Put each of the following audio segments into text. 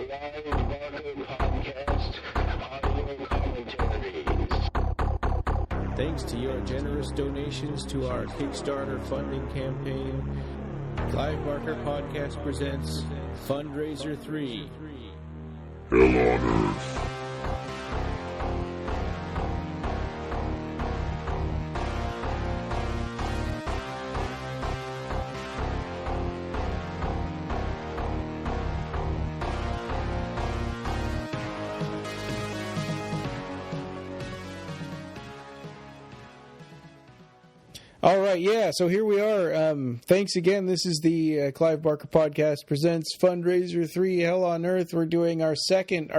Rawhead Podcast audio commentaries. Thanks to your generous donations to our Kickstarter funding campaign, Clive Barker Podcast presents Fundraiser 3. Hell on Earth. All right, yeah, so here we are. Thanks again. This is the Clive Barker Podcast presents Fundraiser 3, Hell on Earth. We're doing our second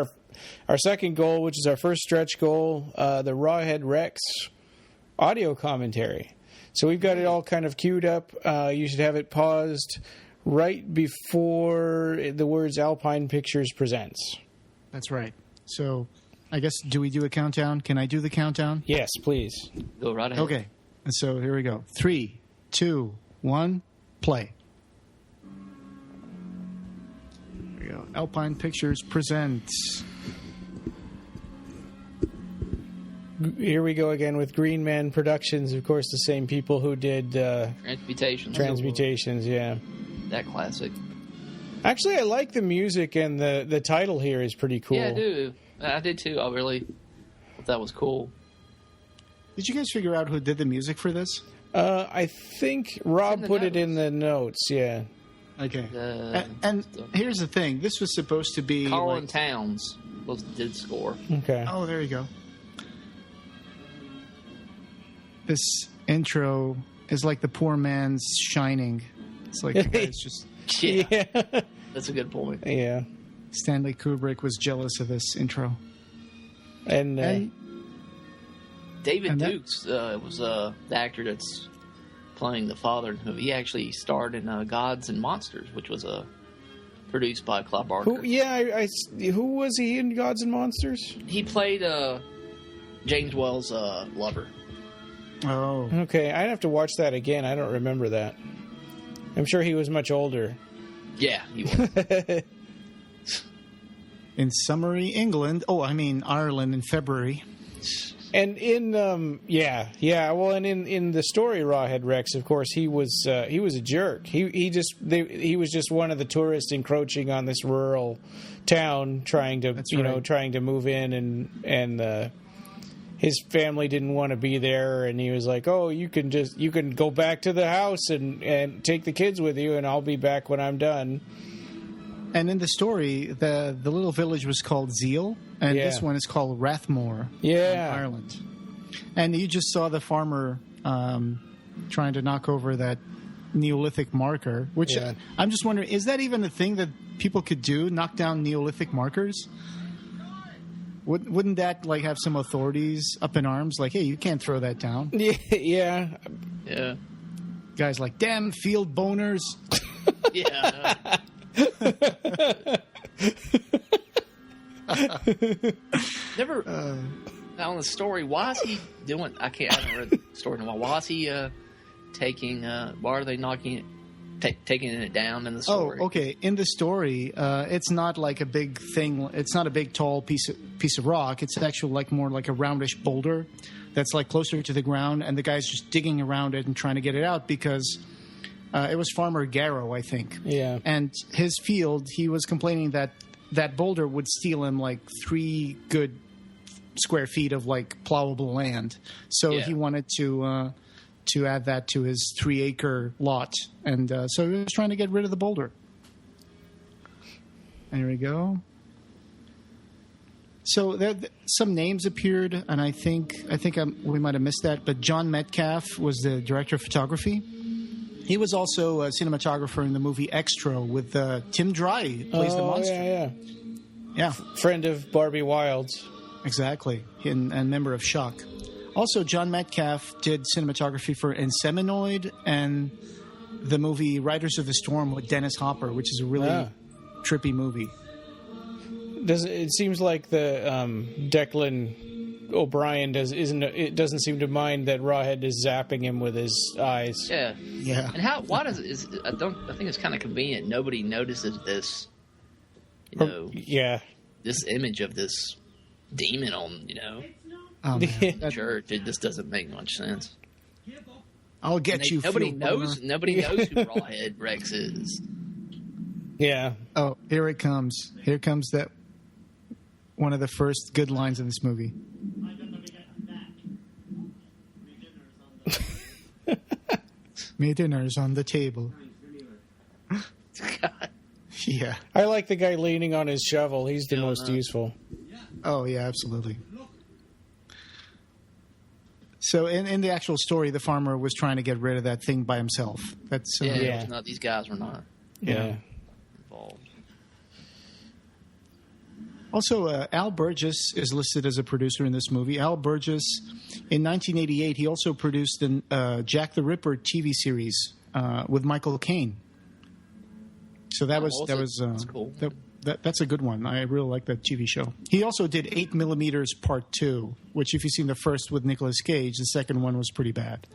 goal, which is our first stretch goal, the Rawhead Rex audio commentary. So we've got it all kind of queued up. You should have it paused right before the words Apline Pictures presents. That's right. So I guess, do we do a countdown? Can I do the countdown? Yes, please. Go right ahead. Okay. And so here we go. 3, 2, 1, play. There we go. Apline Pictures presents. Here we go again with Green Man Productions, of course, the same people who did Transmutations, yeah. That classic. Actually, I like the music, and the title here is pretty cool. Yeah, I do. I did too. I really thought that was cool. Did you guys figure out who did the music for this? I think Rob put it in the notes, yeah. Okay. And here's the thing. This was supposed to be... Colin Towns did score. Okay. Oh, there you go. This intro is like the poor man's Shining. It's like the guy's just... Yeah. That's a good point. Yeah. Stanley Kubrick was jealous of this intro. And David Dukes was the actor that's playing the father in the movie. He actually starred in Gods and Monsters, which was produced by Clive Barker. Who was he in Gods and Monsters? He played James Wells' lover. Oh. Okay, I'd have to watch that again. I don't remember that. I'm sure he was much older. Yeah, he was. In summary, Ireland in February. And in in the story Rawhead Rex, of course, he was a jerk. He was just one of the tourists encroaching on this rural town, trying to move in, and his family didn't want to be there, and he was like, "Oh, you can go back to the house and take the kids with you, and I'll be back when I'm done." And in the story, the little village was called Zeal, and this one is called Rathmore in Ireland. And you just saw the farmer trying to knock over that Neolithic marker, which I'm just wondering, is that even a thing that people could do, knock down Neolithic markers? Wouldn't that have some authorities up in arms, like, hey, you can't throw that down? Yeah. Guys like, damn field boners. Yeah. Never. Now on the story, why is he doing? I haven't read the story in a while. Why is he taking? Why are they knocking it, taking it down in the story? Oh, okay. In the story, it's not like a big thing. It's not a big tall piece of rock. It's actually more like a roundish boulder that's closer to the ground, and the guy's just digging around it and trying to get it out because. It was Farmer Garrow, I think. Yeah. And his field, he was complaining that boulder would steal him 3 good square feet of plowable land. So he wanted to add that to his 3-acre lot, and so he was trying to get rid of the boulder. And here we go. So some names appeared, and I think we might have missed that, but John Metcalf was the director of photography. He was also a cinematographer in the movie Extra with Tim Dry, who plays the monster. Yeah. Friend of Barbie Wilde's. Exactly, and member of Shock. Also, John Metcalf did cinematography for Inseminoid and the movie Riders of the Storm with Dennis Hopper, which is a really trippy movie. It seems like the Declan O'Brien doesn't seem to mind that Rawhead is zapping him with his eyes. Yeah. Yeah. And I think it's kind of convenient. Nobody notices this this image of this demon on, the church. It just doesn't make much sense. I'll get you. Nobody knows who Rawhead Rex is. Yeah. Oh, here it comes. Here comes that one of the first good lines in this movie. My dinner's on the table. God. Yeah. I like the guy leaning on his shovel. He's the most useful. Oh, yeah, absolutely. So in the actual story, the farmer was trying to get rid of that thing by himself. That's These guys were not involved. Also, Al Burgess is listed as a producer in this movie. Al Burgess, in 1988, he also produced the Jack the Ripper TV series with Michael Caine. So that's cool. That's a good one. I really like that TV show. He also did 8mm Part 2, which if you've seen the first with Nicolas Cage, the second one was pretty bad.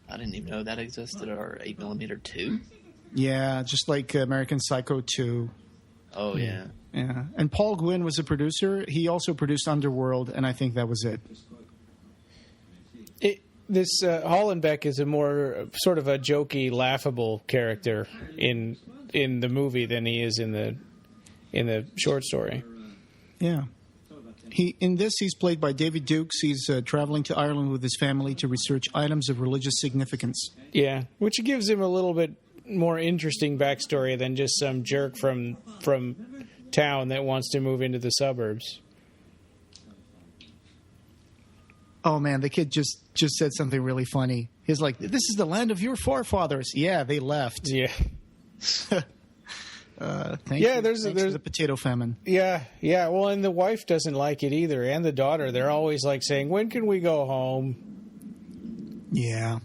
I didn't even know that existed, or 8mm 2? Yeah, just like American Psycho 2. Oh, yeah. Yeah. And Paul Gwynn was a producer. He also produced Underworld, and I think that was it. This Hollenbeck is a more sort of a jokey, laughable character in the movie than he is in the short story. Yeah. In this, he's played by David Dukes. He's traveling to Ireland with his family to research items of religious significance. Yeah, which gives him a little bit more interesting backstory than just some jerk from town that wants to move into the suburbs. Oh man, the kid just said something really funny. He's like, "This is the land of your forefathers." Yeah, they left. Yeah. Thanks there's the potato famine. Yeah. Well, and the wife doesn't like it either, and the daughter. They're always like saying, "When can we go home?" Yeah.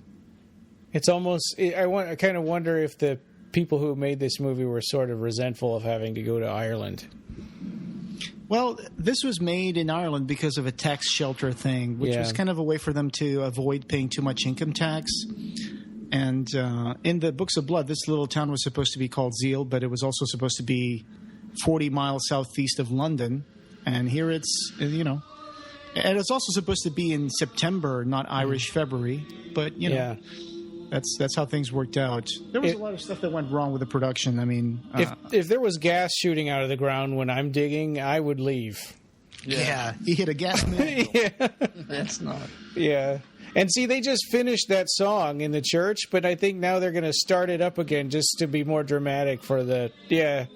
It's almost. I kind of wonder if the people who made this movie were sort of resentful of having to go to Ireland. Well, this was made in Ireland because of a tax shelter thing, which was kind of a way for them to avoid paying too much income tax. And in the Books of Blood, this little town was supposed to be called Zeal, but it was also supposed to be 40 miles southeast of London. And here it's, and it's also supposed to be in September, not Irish February. But, that's how things worked out. There was a lot of stuff that went wrong with the production. I mean, if there was gas shooting out of the ground when I'm digging, I would leave. Yeah, he hit a gas man. That's not. Yeah, and see, they just finished that song in the church, but I think now they're going to start it up again just to be more dramatic for the Yeah,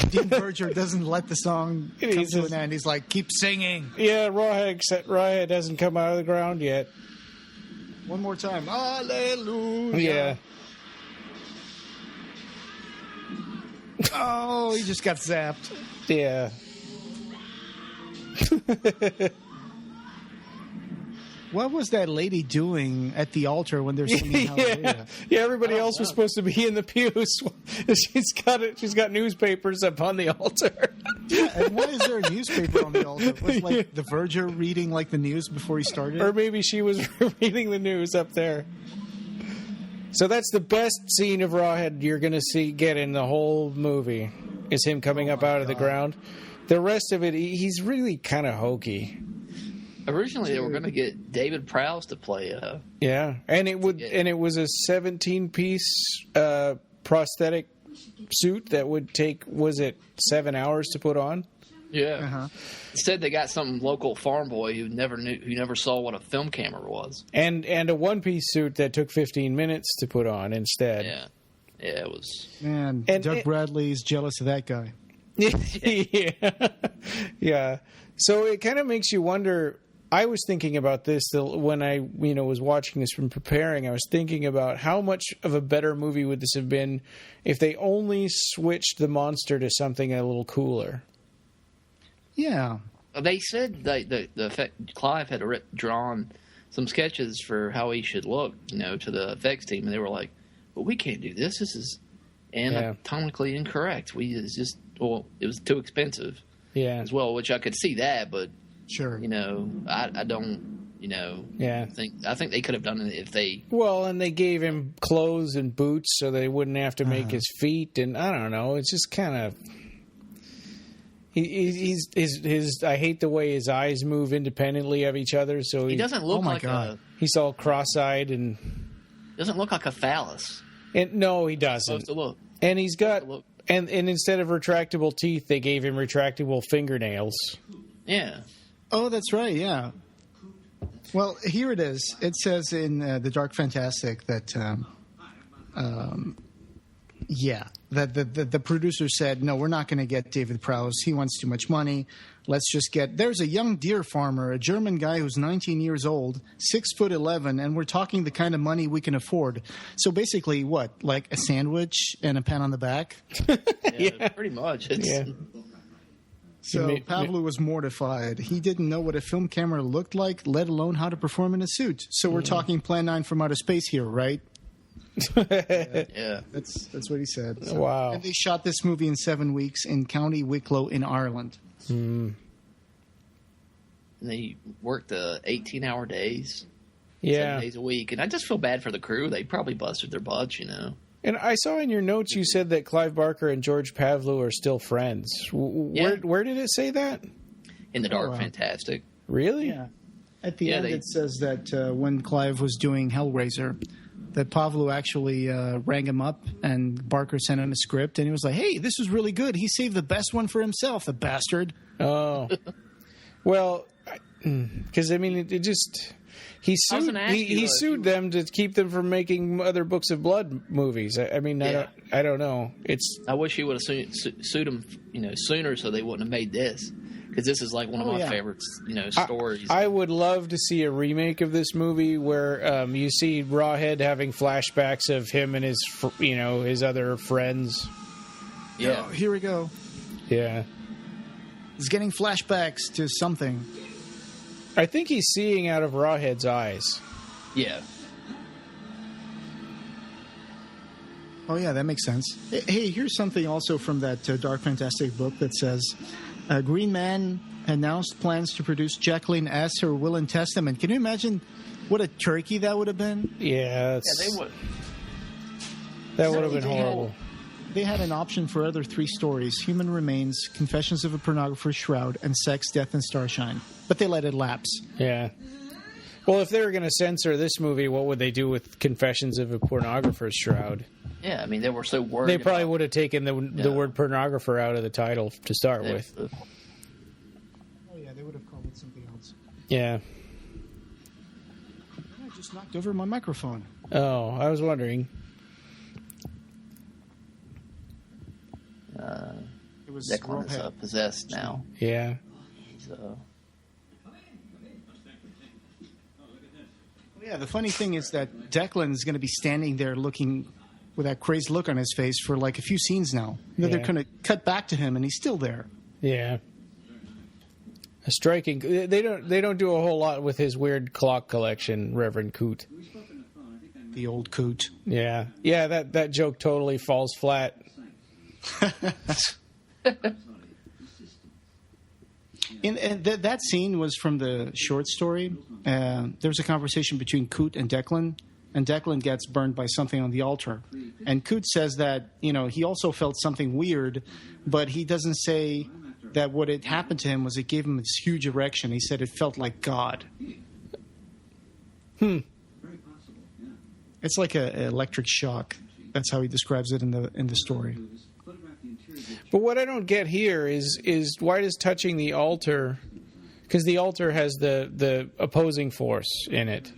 Dean Berger doesn't let the song come to an end. He's like, keep singing. Yeah, Rawhead hasn't come out of the ground yet. One more time. Hallelujah. Yeah. Oh, he just got zapped. Yeah. What was that lady doing at the altar when they're singing Hallelujah? Yeah, everybody else was supposed to be in the pews. She's got newspapers up on the altar. Yeah, and why is there a newspaper on the altar? Was the verger reading the news before he started? Or maybe she was reading the news up there. So that's the best scene of Rawhead you're going to get in the whole movie, is him coming up out of the ground. The rest of it, he's really kind of hokey. Originally, they were going to get David Prowse to play. And it was a 17-piece prosthetic suit that would take, was it 7 hours to put on? Yeah. Uh-huh. Instead, they got some local farm boy who never saw what a film camera was, and a one-piece suit that took 15 minutes to put on instead. Yeah, it was. Man, Doug Bradley's jealous of that guy. Yeah. So it kind of makes you wonder. I was thinking about this when I was watching this from preparing. I was thinking about how much of a better movie would this have been if they only switched the monster to something a little cooler. Yeah. They said Clive had drawn some sketches for how he should look, to the effects team, and they were like, "Well, we can't do this. This is anatomically incorrect. It was too expensive." Yeah. As well, which I could see that, but sure. I don't. Yeah. I think they could have done it if they. Well, and they gave him clothes and boots so they wouldn't have to make his feet, and I don't know. It's just kind of. His I hate the way his eyes move independently of each other. So he doesn't look like a. He's all cross-eyed and. Doesn't look like a phallus. And no, he doesn't. Supposed to look. And he's got. And instead of retractable teeth, they gave him retractable fingernails. Yeah. Oh, that's right. Yeah. Well, here it is. It says in the Dark Fantastic that, that the producer said, no, we're not going to get David Prowse. He wants too much money. Let's just get. There's a young deer farmer, a German guy who's 19 years old, 6'11", and we're talking the kind of money we can afford. So basically, what, like a sandwich and a pat on the back? Yeah, pretty much. So Pavlou was mortified. He didn't know what a film camera looked like, let alone how to perform in a suit. So we're talking Plan 9 from outer space here, right? Yeah. That's what he said. So, wow. And they shot this movie in 7 weeks in County Wicklow in Ireland. Mm. And they worked 18-hour days. Yeah. 7 days a week. And I just feel bad for the crew. They probably busted their butts, And I saw in your notes you said that Clive Barker and George Pavlou are still friends. Where did it say that? In the Dark Fantastic. Really? Yeah. At the end, it says that when Clive was doing Hellraiser, that Pavlou actually rang him up, and Barker sent him a script, and he was like, "Hey, this was really good. He saved the best one for himself, the bastard." Oh, well, because I mean, it just he sued them to keep them from making other Books of Blood movies. I mean, I don't know. I wish he would have sued them, sooner, so they wouldn't have made this. Because this is like one of my favorite, stories. I would love to see a remake of this movie where you see Rawhead having flashbacks of him and his other friends. Yeah, oh, here we go. Yeah, he's getting flashbacks to something. I think he's seeing out of Rawhead's eyes. Yeah. Oh yeah, that makes sense. Hey, here's something also from that Dark Fantastic book that says. Green Man announced plans to produce Jacqueline as her will and testament. Can you imagine what a turkey that would have been? Yeah, they would. That would have been horrible. They had an option for other 3 stories: Human Remains, Confessions of a Pornographer's Shroud, and Sex, Death, and Starshine. But they let it lapse. Yeah. Well, if they were going to censor this movie, what would they do with Confessions of a Pornographer's Shroud? Yeah, I mean, they were so worried. They probably would have taken the word pornographer out of the title to start with. Oh, yeah, they would have called it something else. Yeah. I just knocked over my microphone. Oh, I was wondering. It was Declan is possessed now. Yeah. He's, Yeah, the funny thing is that Declan is going to be standing there looking with that crazed look on his face for like a few scenes now. They're going to cut back to him, and he's still there. Yeah. A striking. They don't do a whole lot with his weird clock collection, Reverend Coot. The old Coot. Yeah. Yeah, that joke totally falls flat. And that scene was from the short story. There was a conversation between Coot and Declan gets burned by something on the altar. And Coot says that, he also felt something weird, but he doesn't say that what had happened to him was it gave him this huge erection. He said it felt like God. It's like an electric shock. That's how he describes it in the story. But what I don't get here is why does touching the altar, because the altar has the opposing force in it.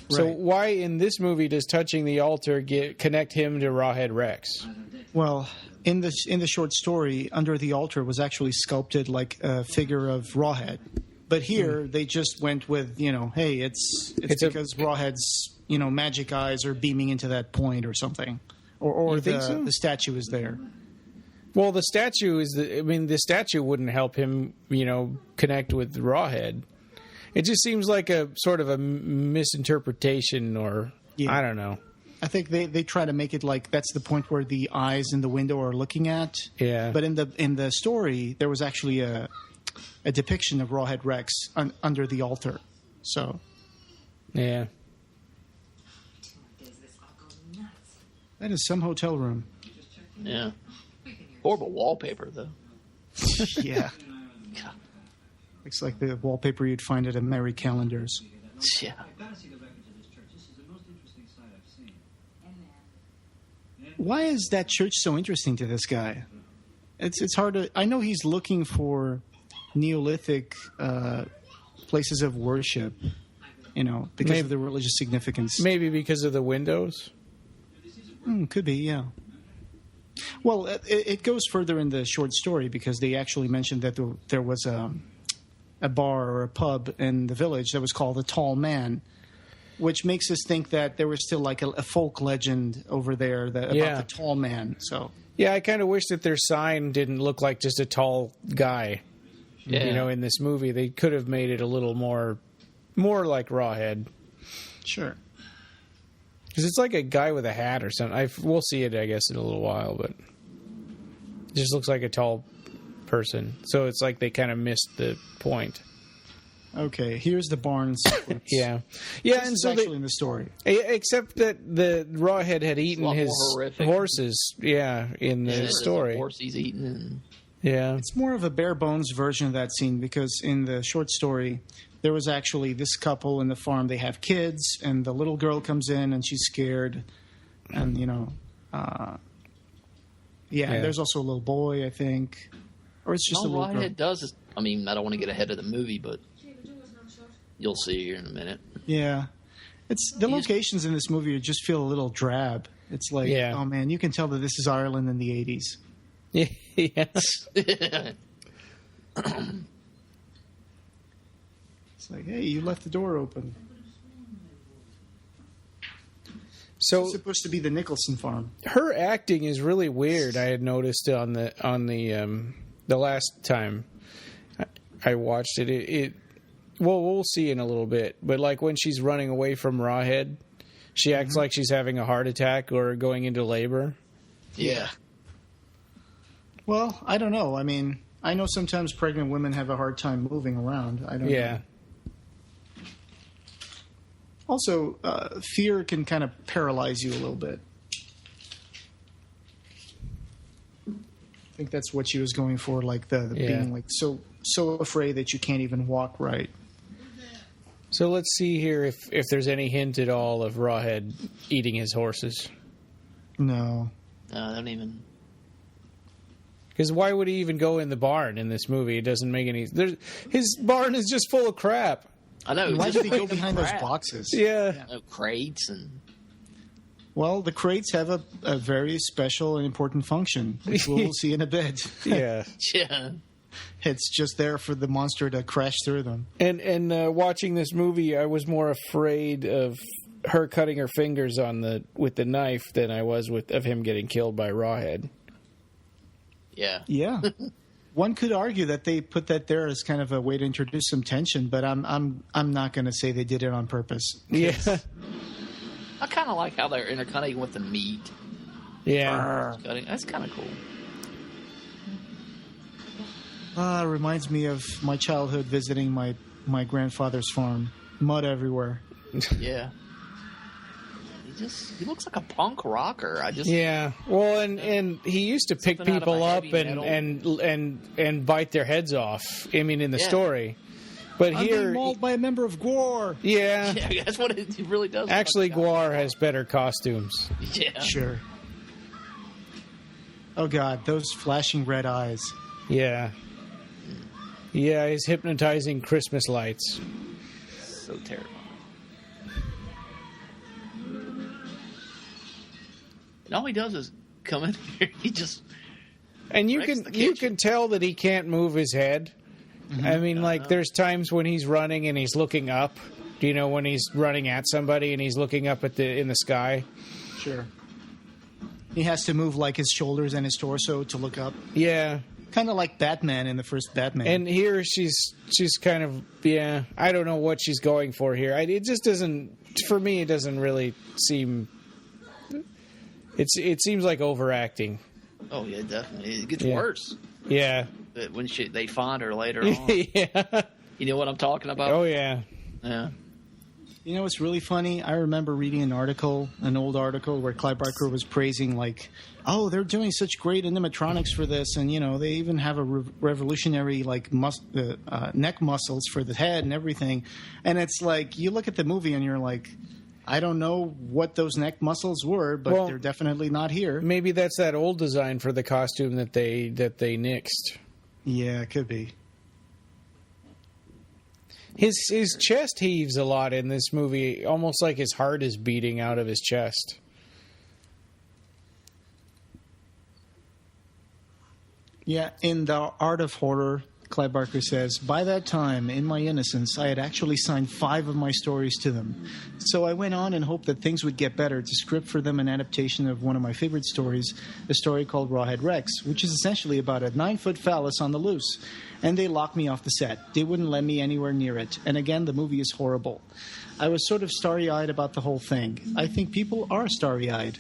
So why in this movie does touching the altar connect him to Rawhead Rex? Well, in the short story, under the altar was actually sculpted like a figure of Rawhead. But here they just went with, hey, it's because Rawhead's, magic eyes are beaming into that point or something. Or the statue is there. Well, the statue the statue wouldn't help him, connect with Rawhead. It just seems like a sort of a misinterpretation, or I don't know. I think they try to make it like that's the point where the eyes in the window are looking at. Yeah. But in the story, there was actually a depiction of Rawhead Rex under the altar. So Yeah. That is some hotel room. Yeah. Horrible wallpaper, though. Yeah. Looks like the wallpaper you'd find at a Merry Calendars. Yeah. Why is that church so interesting to this guy? It's hard to... I know he's looking for Neolithic places of worship, because of the religious significance. Maybe because of the windows? Could be, yeah. Well, it goes further in the short story because they actually mentioned that there was a bar or a pub in the village that was called the Tall Man, which makes us think that there was still like a folk legend over there about the Tall Man. So yeah, I kind of wish that their sign didn't look like just a tall guy. Yeah. In this movie, they could have made it a little more like Rawhead. Sure. Because it's like a guy with a hat or something. We'll see it, I guess, in a little while, but it just looks like a tall person. So it's like they kind of missed the point. Okay, here's the barn sequence. Yeah, this and is so actually in the story. Except that the Rawhead had eaten his horses. Yeah, in the story. Horse he's eaten. Yeah, it's more of a bare bones version of that scene because in the short story, there was actually this couple in the farm. They have kids, and the little girl comes in, and she's scared. And, there's also a little boy, I think. Or it's just a little girl. Rawhead does is, I don't want to get ahead of the movie, but you'll see here in a minute. Yeah. The locations in this movie just feel a little drab. It's like, oh, man, you can tell that this is Ireland in the 80s. Yes. It's like, hey, you left the door open. So it's supposed to be the Nicholson farm. Her acting is really weird. I had noticed on the last time I watched it. We'll see in a little bit. But like when she's running away from Rawhead, she acts like she's having a heart attack or going into labor. Yeah. Well, I don't know. I know sometimes pregnant women have a hard time moving around. I don't know. Also, fear can kind of paralyze you a little bit. I think that's what she was going for, like the being like so afraid that you can't even walk right. So let's see here if there's any hint at all of Rawhead eating his horses. No. No, I don't even... Because why would he even go in the barn in this movie? It doesn't make any... His barn is just full of crap. I know. Why did he go behind those boxes? Yeah. No, crates and... Well, the crates have a very special and important function, which we'll see in a bit. Yeah. Yeah. It's just there for the monster to crash through them. And watching this movie, I was more afraid of her cutting her fingers with the knife than I was of him getting killed by Rawhead. Yeah. Yeah. One could argue that they put that there as kind of a way to introduce some tension, but I'm not going to say they did it on purpose. Yeah. I kind of like how they're intercutting with the meat. Yeah. That's kind of cool. Reminds me of my childhood visiting my grandfather's farm. Mud everywhere. Yeah. He looks like a punk rocker. Yeah. Well, and he used to pick people up and bite their heads off. In the story. But I'm here, being mauled by a member of GWAR. Yeah. Yeah, that's what it really does. Actually, GWAR has better costumes. Yeah. Sure. Oh, God, those flashing red eyes. Yeah. Yeah, his hypnotizing Christmas lights. So terrible. And all he does is come in here. He just... And you can tell that he can't move his head. Mm-hmm. There's times when he's running and he's looking up. Do you know when he's running at somebody and he's looking up in the sky? Sure. He has to move like his shoulders and his torso to look up. Yeah. Kind of like Batman in the first Batman. And here she's kind of, I don't know what she's going for here. It just doesn't, for me, it doesn't really seem, it seems like overacting. Oh, yeah, definitely. It gets worse. Yeah. When they find her later on. Yeah. You know what I'm talking about? Oh, yeah. Yeah. You know what's really funny? I remember reading an old article, where Clive Barker was praising, like, oh, they're doing such great animatronics for this, and, they even have a revolutionary, like, neck muscles for the head and everything. And it's like, you look at the movie and you're like, I don't know what those neck muscles were, but they're definitely not here. Maybe that's that old design for the costume that they nixed. Yeah, it could be. His chest heaves a lot in this movie, almost like his heart is beating out of his chest. Yeah, in The Art of Horror, Clive Barker says, by that time, in my innocence, I had actually signed 5 of my stories to them. So I went on and hoped that things would get better to script for them an adaptation of one of my favorite stories, a story called Rawhead Rex, which is essentially about a 9-foot phallus on the loose. And they locked me off the set. They wouldn't let me anywhere near it. And again, the movie is horrible. I was sort of starry-eyed about the whole thing. I think people are starry-eyed.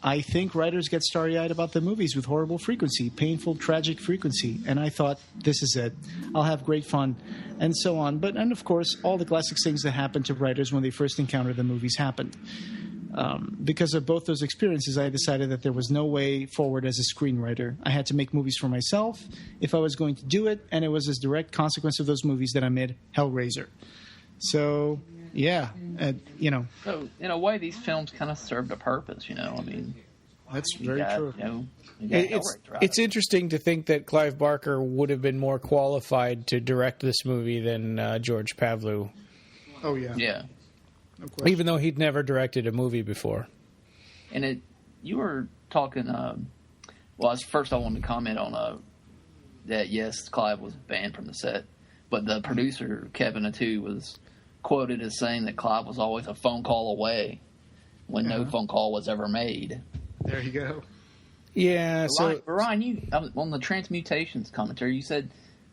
I think writers get starry-eyed about the movies with horrible frequency, painful, tragic frequency. And I thought, this is it. I'll have great fun, and so on. And of course, all the classic things that happen to writers when they first encounter the movies happened. Because of both those experiences, I decided that there was no way forward as a screenwriter. I had to make movies for myself if I was going to do it, and it was as direct consequence of those movies that I made Hellraiser. So, yeah, So, in a way, these films kind of served a purpose, I mean... That's very true. It's interesting to think that Clive Barker would have been more qualified to direct this movie than George Pavlou. Oh, yeah. Yeah. Even though he'd never directed a movie before. And you were talking, first I wanted to comment on that, yes, Clive was banned from the set, but the producer, Kevin Attu, was quoted as saying that Clive was always a phone call away when no phone call was ever made. There you go. Yeah, so... Ryan, you, on the Transmutations commentary, you said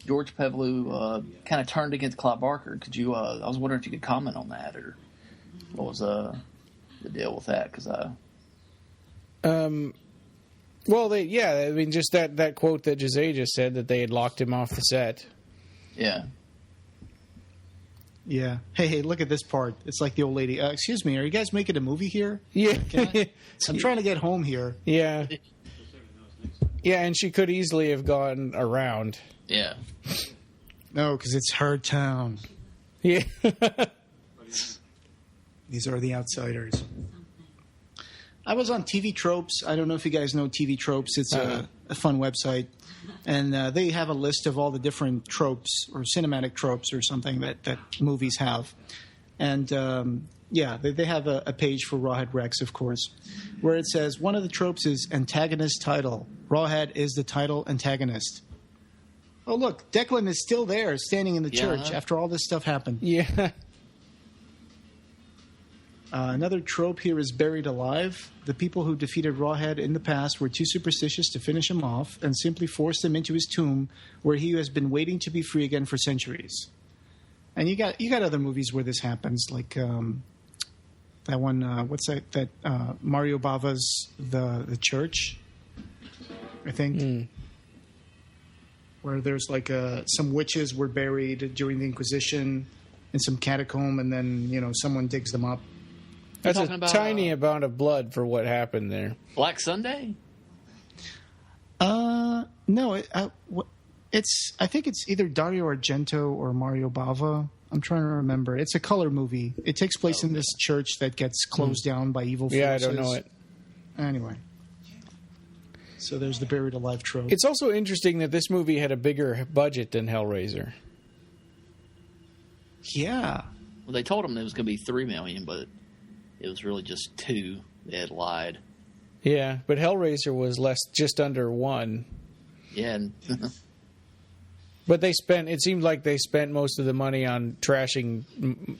George Pavlou kind of turned against Clive Barker. Could you, I was wondering if you could comment on that, or... What was the deal with that? Because just that quote that Jose just said, that they had locked him off the set. Yeah. Yeah. Hey, look at this part. It's like the old lady. Excuse me, are you guys making a movie here? Yeah. I'm trying to get home here. Yeah. Yeah, and she could easily have gone around. Yeah. No, because it's her town. Yeah. These are the outsiders. I was on TV Tropes. I don't know if you guys know TV Tropes. It's a fun website. And they have a list of all the different tropes or cinematic tropes or something that movies have. And, they have a page for Rawhead Rex, of course, where it says, one of the tropes is antagonist title. Rawhead is the title antagonist. Oh, look, Declan is still there, standing in the church after all this stuff happened. Yeah. Another trope here is buried alive. The people who defeated Rawhead in the past were too superstitious to finish him off and simply forced him into his tomb, where he has been waiting to be free again for centuries. And you got other movies where this happens, like that one. What's that? That Mario Bava's the Church, I think, where there's like some witches were buried during the Inquisition in some catacomb, and then someone digs them up. That's a tiny amount of blood for what happened there. Black Sunday? No. I think it's either Dario Argento or Mario Bava. I'm trying to remember. It's a color movie. It takes place in this church that gets closed down by evil forces. Yeah, I don't know it. Anyway. So there's the buried alive trope. It's also interesting that this movie had a bigger budget than Hellraiser. Yeah. Well, they told him it was going to be $3 million, but it was really just $2 million. They had lied. Yeah, but Hellraiser was just under $1 million. Yeah. But it seemed like they spent most of the money on trashing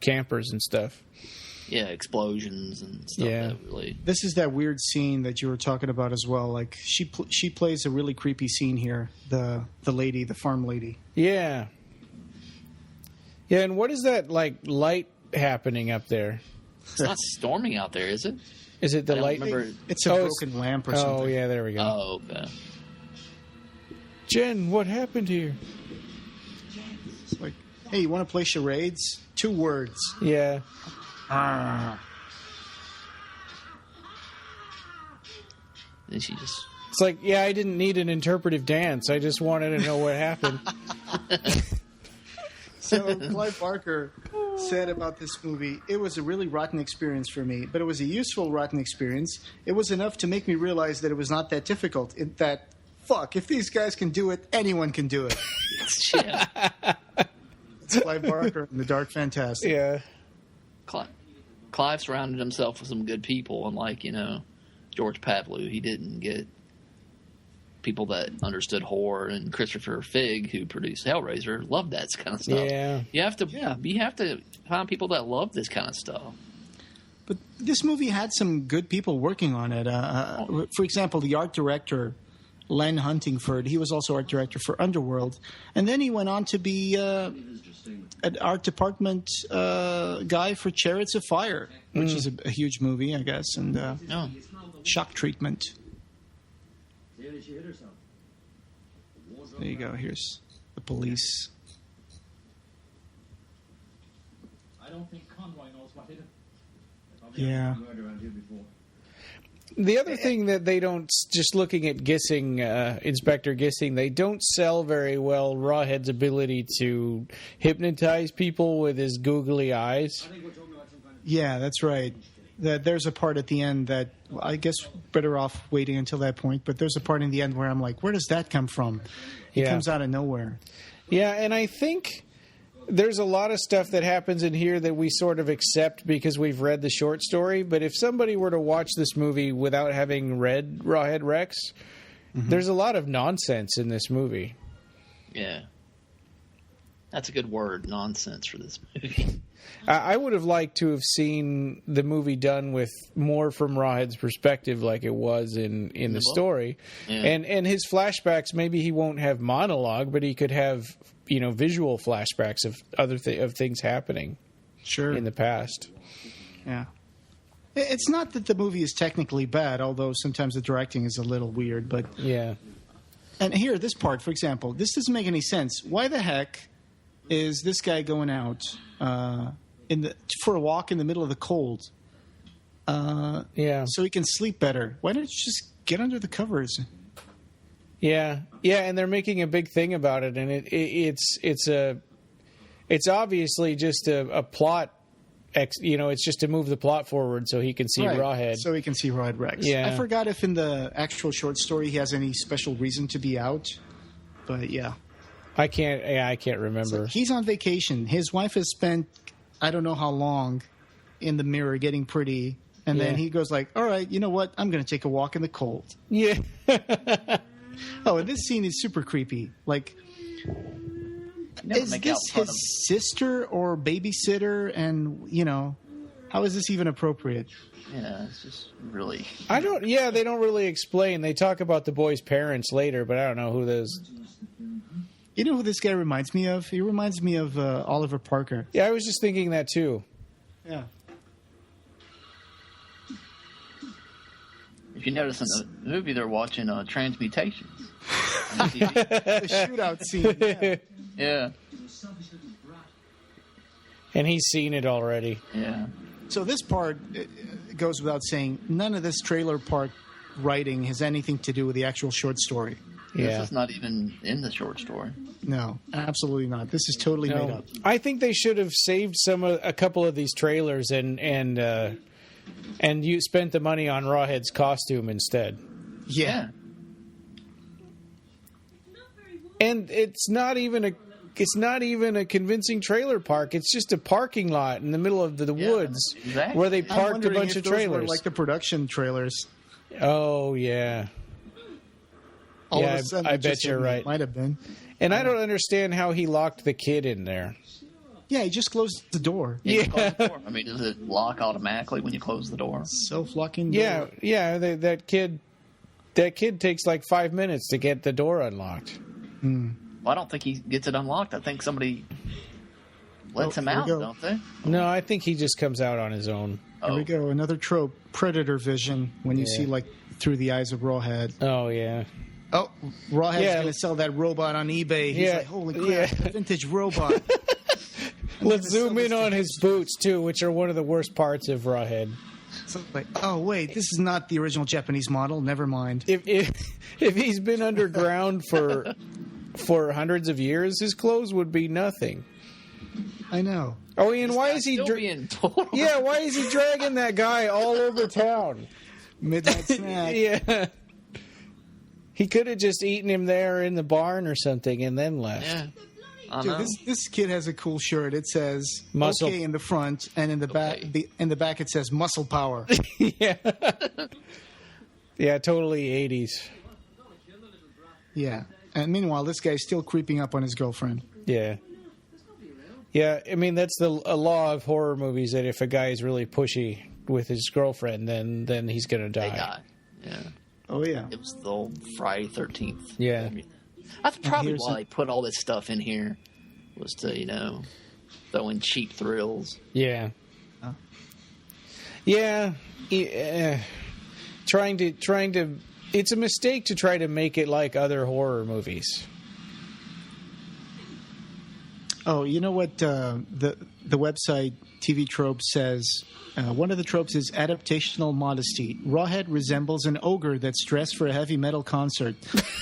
campers and stuff. Yeah, explosions and stuff. Yeah. That really... This is that weird scene that you were talking about as well. Like she plays a really creepy scene here. The lady, the farm lady. Yeah. Yeah, and what is that like light happening up there? It's not storming out there, is it? Is it the light? It's a broken lamp or something. Oh, yeah, there we go. Oh, okay. Jen, what happened here? It's like Hey, you want to play charades? 2 words. Yeah. And she just... It's like, yeah, I didn't need an interpretive dance. I just wanted to know what happened. So Clive Barker said about this movie, it was a really rotten experience for me, but it was a useful rotten experience. It was enough to make me realize that it was not that difficult. If these guys can do it, anyone can do it. Yeah. It's Clive Barker and the Dark Fantastic. Yeah. Clive surrounded himself with some good people, unlike, George Pavlou. He didn't get people that understood horror, and Christopher Figg, who produced Hellraiser, loved that kind of stuff. Yeah. You have to find people that love this kind of stuff. But this movie had some good people working on it. For example, the art director, Len Huntingford, he was also art director for Underworld. And then he went on to be an art department guy for Chariots of Fire, which is a huge movie, I guess, and Shock Treatment. There you go. Here's the police. I don't think Conroy knows what hit him. Yeah. The other thing that they don't, just looking at Gissing, Inspector Gissing, they don't sell very well Rawhead's ability to hypnotize people with his googly eyes. Yeah, that's right. There's a part at the end that I guess better off waiting until that point. But there's a part in the end where I'm like, where does that come from? It comes out of nowhere. Yeah, and I think there's a lot of stuff that happens in here that we sort of accept because we've read the short story. But if somebody were to watch this movie without having read Rawhead Rex, there's a lot of nonsense in this movie. Yeah. That's a good word, nonsense, for this movie. I would have liked to have seen the movie done with more from Rawhead's perspective, like it was in the story. Yeah. And his flashbacks, maybe he won't have monologue, but he could have visual flashbacks of of things happening. Sure. In the past. Yeah. It's not that the movie is technically bad, although sometimes the directing is a little weird. But yeah. And here, this part, for example, this doesn't make any sense. Why the heck is this guy going out for a walk in the middle of the cold? So he can sleep better. Why don't you just get under the covers? Yeah, and they're making a big thing about it, and it's obviously just a plot. It's just to move the plot forward so he can see Rawhead. So he can see Rawhead Rex. Yeah. I forgot if in the actual short story he has any special reason to be out, but yeah. I can't remember. So he's on vacation. His wife has spent I don't know how long in the mirror getting pretty, and then he goes like, all right, you know what? I'm going to take a walk in the cold. Yeah. Oh, and this scene is super creepy. Like, is this his sister or babysitter? And, how is this even appropriate? Yeah, it's just really... they don't really explain. They talk about the boy's parents later, but I don't know who those... You know who this guy reminds me of? He reminds me of Oliver Parker. Yeah, I was just thinking that too. Yeah. If you notice in the movie, they're watching Transmutations. The shootout scene. Yeah. And he's seen it already. Yeah. So this part goes without saying. None of this trailer park writing has anything to do with the actual short story. Yeah. This is not even in the short story. No, absolutely not. This is totally made up. I think they should have saved a couple of these trailers and you spent the money on Rawhead's costume instead. Yeah. And it's not even a convincing trailer park. It's just a parking lot in the middle of the woods where they parked a bunch of trailers. Were like the production trailers. Oh yeah. I bet you're right. Might have been. And I don't understand how he locked the kid in there. Yeah, he just closed the door. I mean, does it lock automatically when you close the door? Self-locking door. Yeah. That kid takes like 5 minutes to get the door unlocked. Well, I don't think he gets it unlocked. I think somebody lets him out, don't they? No, I think he just comes out on his own. There we go. Another trope. Predator vision when you see like through the eyes of Rawhead. Oh, yeah. Oh, Rawhead's going to sell that robot on eBay. He's like, holy crap, a vintage robot. Let's zoom in on his boots, too, which are one of the worst parts of Rawhead. So like, oh, wait, this is not the original Japanese model. Never mind. If he's been underground for hundreds of years, his clothes would be nothing. I know. Oh, Ian, why is he... Yeah, why is he dragging that guy all over town? Midnight snack. Yeah. He could have just eaten him there in the barn or something and then left. Yeah. Dude, this kid has a cool shirt. It says muscle "okay" in the front, and in the back, in the back it says "muscle power." Yeah, yeah, totally 80s. Yeah, and meanwhile, this guy's still creeping up on his girlfriend. Yeah, yeah. I mean, that's a law of horror movies that if a guy is really pushy with his girlfriend, then he's gonna die. They die. Yeah. Oh yeah. It was the old Friday 13th. Yeah. That's probably why they put all this stuff in here, was to, throw in cheap thrills. Yeah. Yeah. Trying to. It's a mistake to try to make it like other horror movies. Oh, you know what the website TV Tropes says? One of the tropes is adaptational modesty. Rawhead resembles an ogre that's dressed for a heavy metal concert,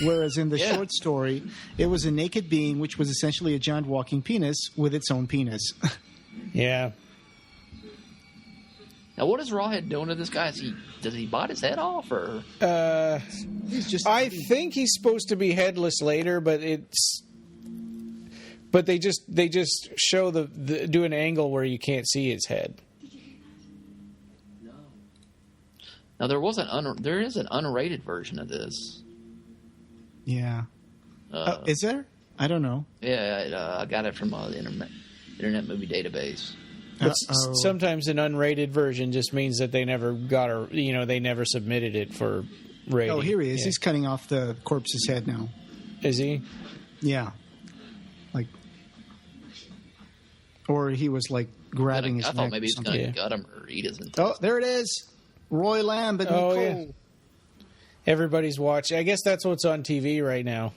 whereas in the short story, it was a naked being which was essentially a giant walking penis with its own penis. Yeah. Now, what is Rawhead doing to this guy? Does he bite his head off, or? He's just. I think he's supposed to be headless later, but they just show do an angle where you can't see his head. Now there is an unrated version of this. Yeah. Is there? I don't know. Yeah, I got it from the Internet Movie Database. But sometimes an unrated version just means that they never they never submitted it for rating. Oh, here he is. Yeah. He's cutting off the corpse's head now. Is he? Yeah. Like, or he was like grabbing his neck. I thought maybe he was going to Yeah. gut him or eat his intestines. Oh, there it is. Roy Lamb and Oh, Nicole. yeah. Everybody's watching. I guess that's what's on TV right now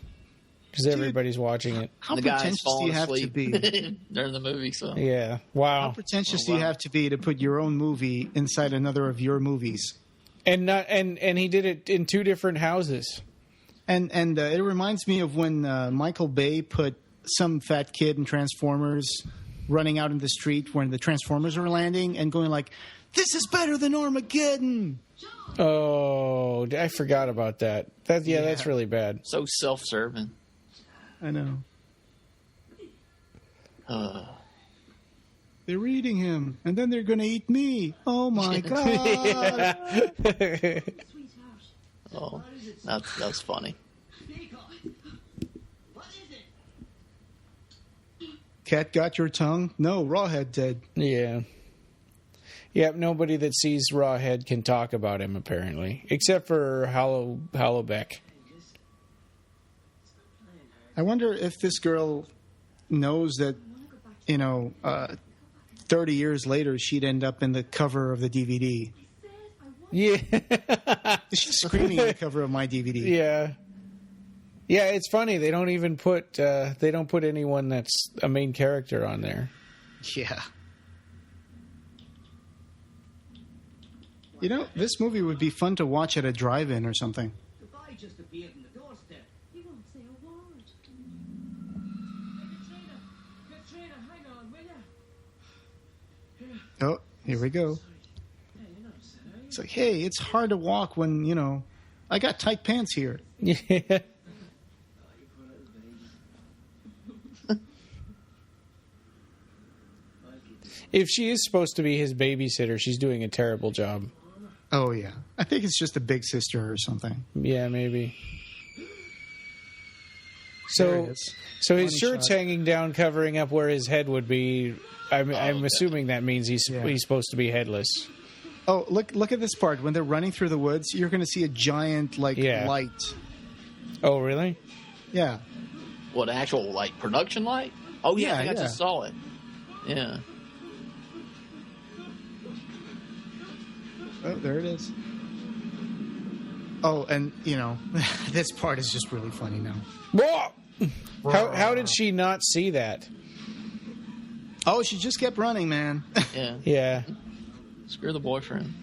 because everybody's watching it. How The guy's pretentious do falling you have to asleep be? during the movie. So Yeah. Wow. How pretentious do you have to be to put your own movie inside another of your movies? And he did it in two different houses. And it reminds me of when Michael Bay put some fat kid in Transformers running out in the street when the Transformers are landing and going like, "This is better than Armageddon." Oh, I forgot about that. That's really bad. so self-serving. I know. They're eating him, and then they're going to eat me. Oh, my God. Oh, that's funny. Cat got your tongue? No, Rawhead did. Yeah. Yep, nobody that sees Rawhead can talk about him, apparently. Except for Hollowbeck. I wonder if this girl knows that, 30 years later, she'd end up in the cover of the DVD. Yeah. She's screaming at the cover of my DVD. Yeah. Yeah, it's funny. They don't even put anyone that's a main character on there. Yeah. This movie would be fun to watch at a drive-in or something. Goodbye just appeared on the doorstep. He won't say a word. Katrina, hang on, will ya? Oh, here we go. It's like, hey, it's hard to walk when, I got tight pants here. Yeah. If she is supposed to be his babysitter, she's doing a terrible job. Oh, yeah. I think it's just a big sister or something. Yeah, maybe. There it So is. his Funny shirt's shot. hanging down, covering up where his head would be. I'm assuming that means he's supposed to be headless. Oh, look at this part. When they're running through the woods, you're going to see a giant, light. Oh, really? Yeah. What, actual, production light? Oh, yeah, I think I just saw it. Yeah. Oh, there it is. Oh, and, this part is just really funny now. Whoa! How did she not see that? Oh, she just kept running, man. Yeah. Yeah. Screw the boyfriend.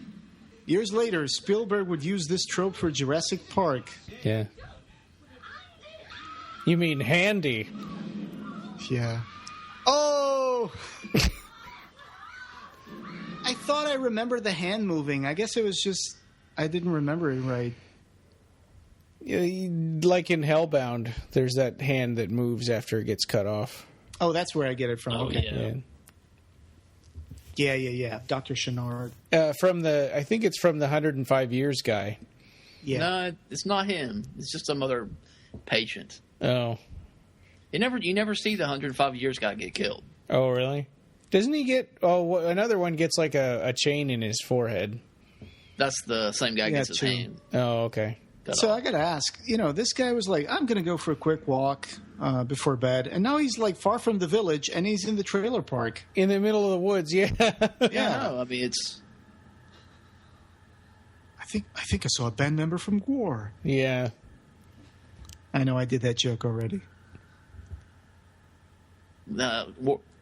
Years later, Spielberg would use this trope for Jurassic Park. Yeah. You mean handy? Yeah. Oh! I thought I remembered the hand moving. I guess it was just I didn't remember it right. Like in Hellbound, there's that hand that moves after it gets cut off. Oh, that's where I get it from. Oh, Okay. Yeah. Dr. Chenard. I think it's from the 105 Years guy. Yeah. No, it's not him. It's just some other patient. Oh. You never see the 105 Years guy get killed. Oh, really? Doesn't he get... Oh, another one gets like a chain in his forehead. That's the same guy gets his hand. Oh, okay. So I got to ask, this guy was like, I'm going to go for a quick walk before bed. And now he's like far from the village and he's in the trailer park. In the middle of the woods, yeah. Yeah, no, I mean, it's... I think I saw a band member from Gore. Yeah. I know I did that joke already.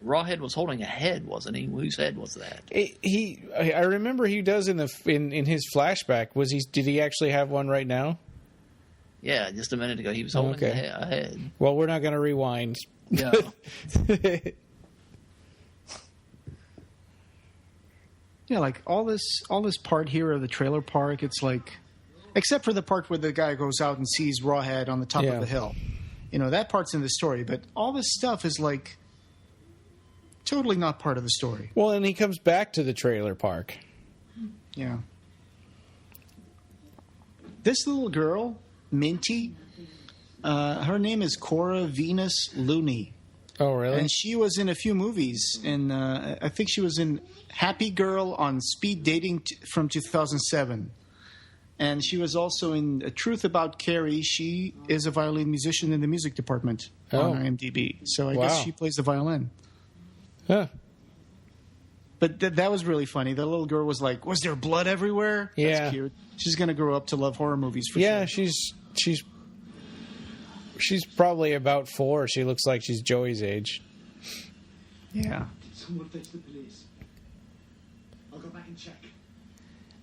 Rawhead was holding a head, wasn't he? Whose head was that? I remember he does in his flashback. Did he actually have one right now? Yeah, just a minute ago he was holding a head. Well, we're not going to rewind. Yeah. Yeah, like all this part here of the trailer park, it's like, except for the part where the guy goes out and sees Rawhead on the top of the hill. That part's in the story, but all this stuff is like totally not part of the story. Well, and he comes back to the trailer park. Yeah. This little girl, Minty, her name is Cora Venus Looney. Oh, really? And she was in a few movies. And I think she was in Happy Girl on Speed Dating from 2007. And she was also in A Truth About Carrie. She is a violin musician in the music department on IMDb. So I guess she plays the violin. Huh. But that was really funny. The little girl was like, was there blood everywhere? Yeah. That's cute. She's going to grow up to love horror movies for sure. Yeah, she's probably about 4. She looks like she's Joey's age. Yeah. Someone fetch the police. I'll go back and check.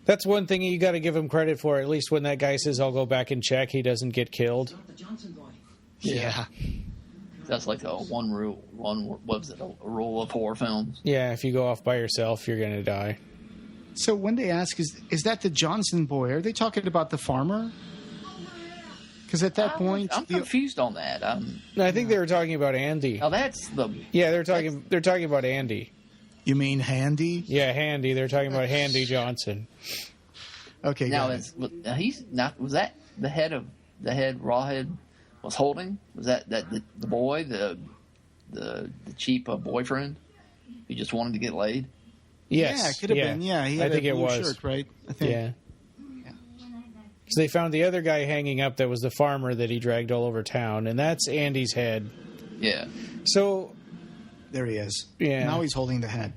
That's one thing you got to give him credit for. At least when that guy says, I'll go back and check, he doesn't get killed. Not the Johnson boy. Yeah. That's like a rule of horror films. Yeah, if you go off by yourself, you're going to die. So when they ask, is that the Johnson boy? Are they talking about the farmer? Because at that point... I'm confused on that. No, I think they were talking about Andy. Now that's the... Yeah, they're talking about Andy. You mean Handy? Yeah, Handy. They're talking about Handy Johnson. Okay. Now was that the head Rawhead was holding? Was that the boy, the cheap boyfriend who just wanted to get laid? Yes. Yeah, it could have been. Yeah, he had I think a blue it was. shirt, right? I think. Yeah. Because they found the other guy hanging up that was the farmer that he dragged all over town, and that's Andy's head. Yeah. So... There he is. Yeah. Now he's holding the head.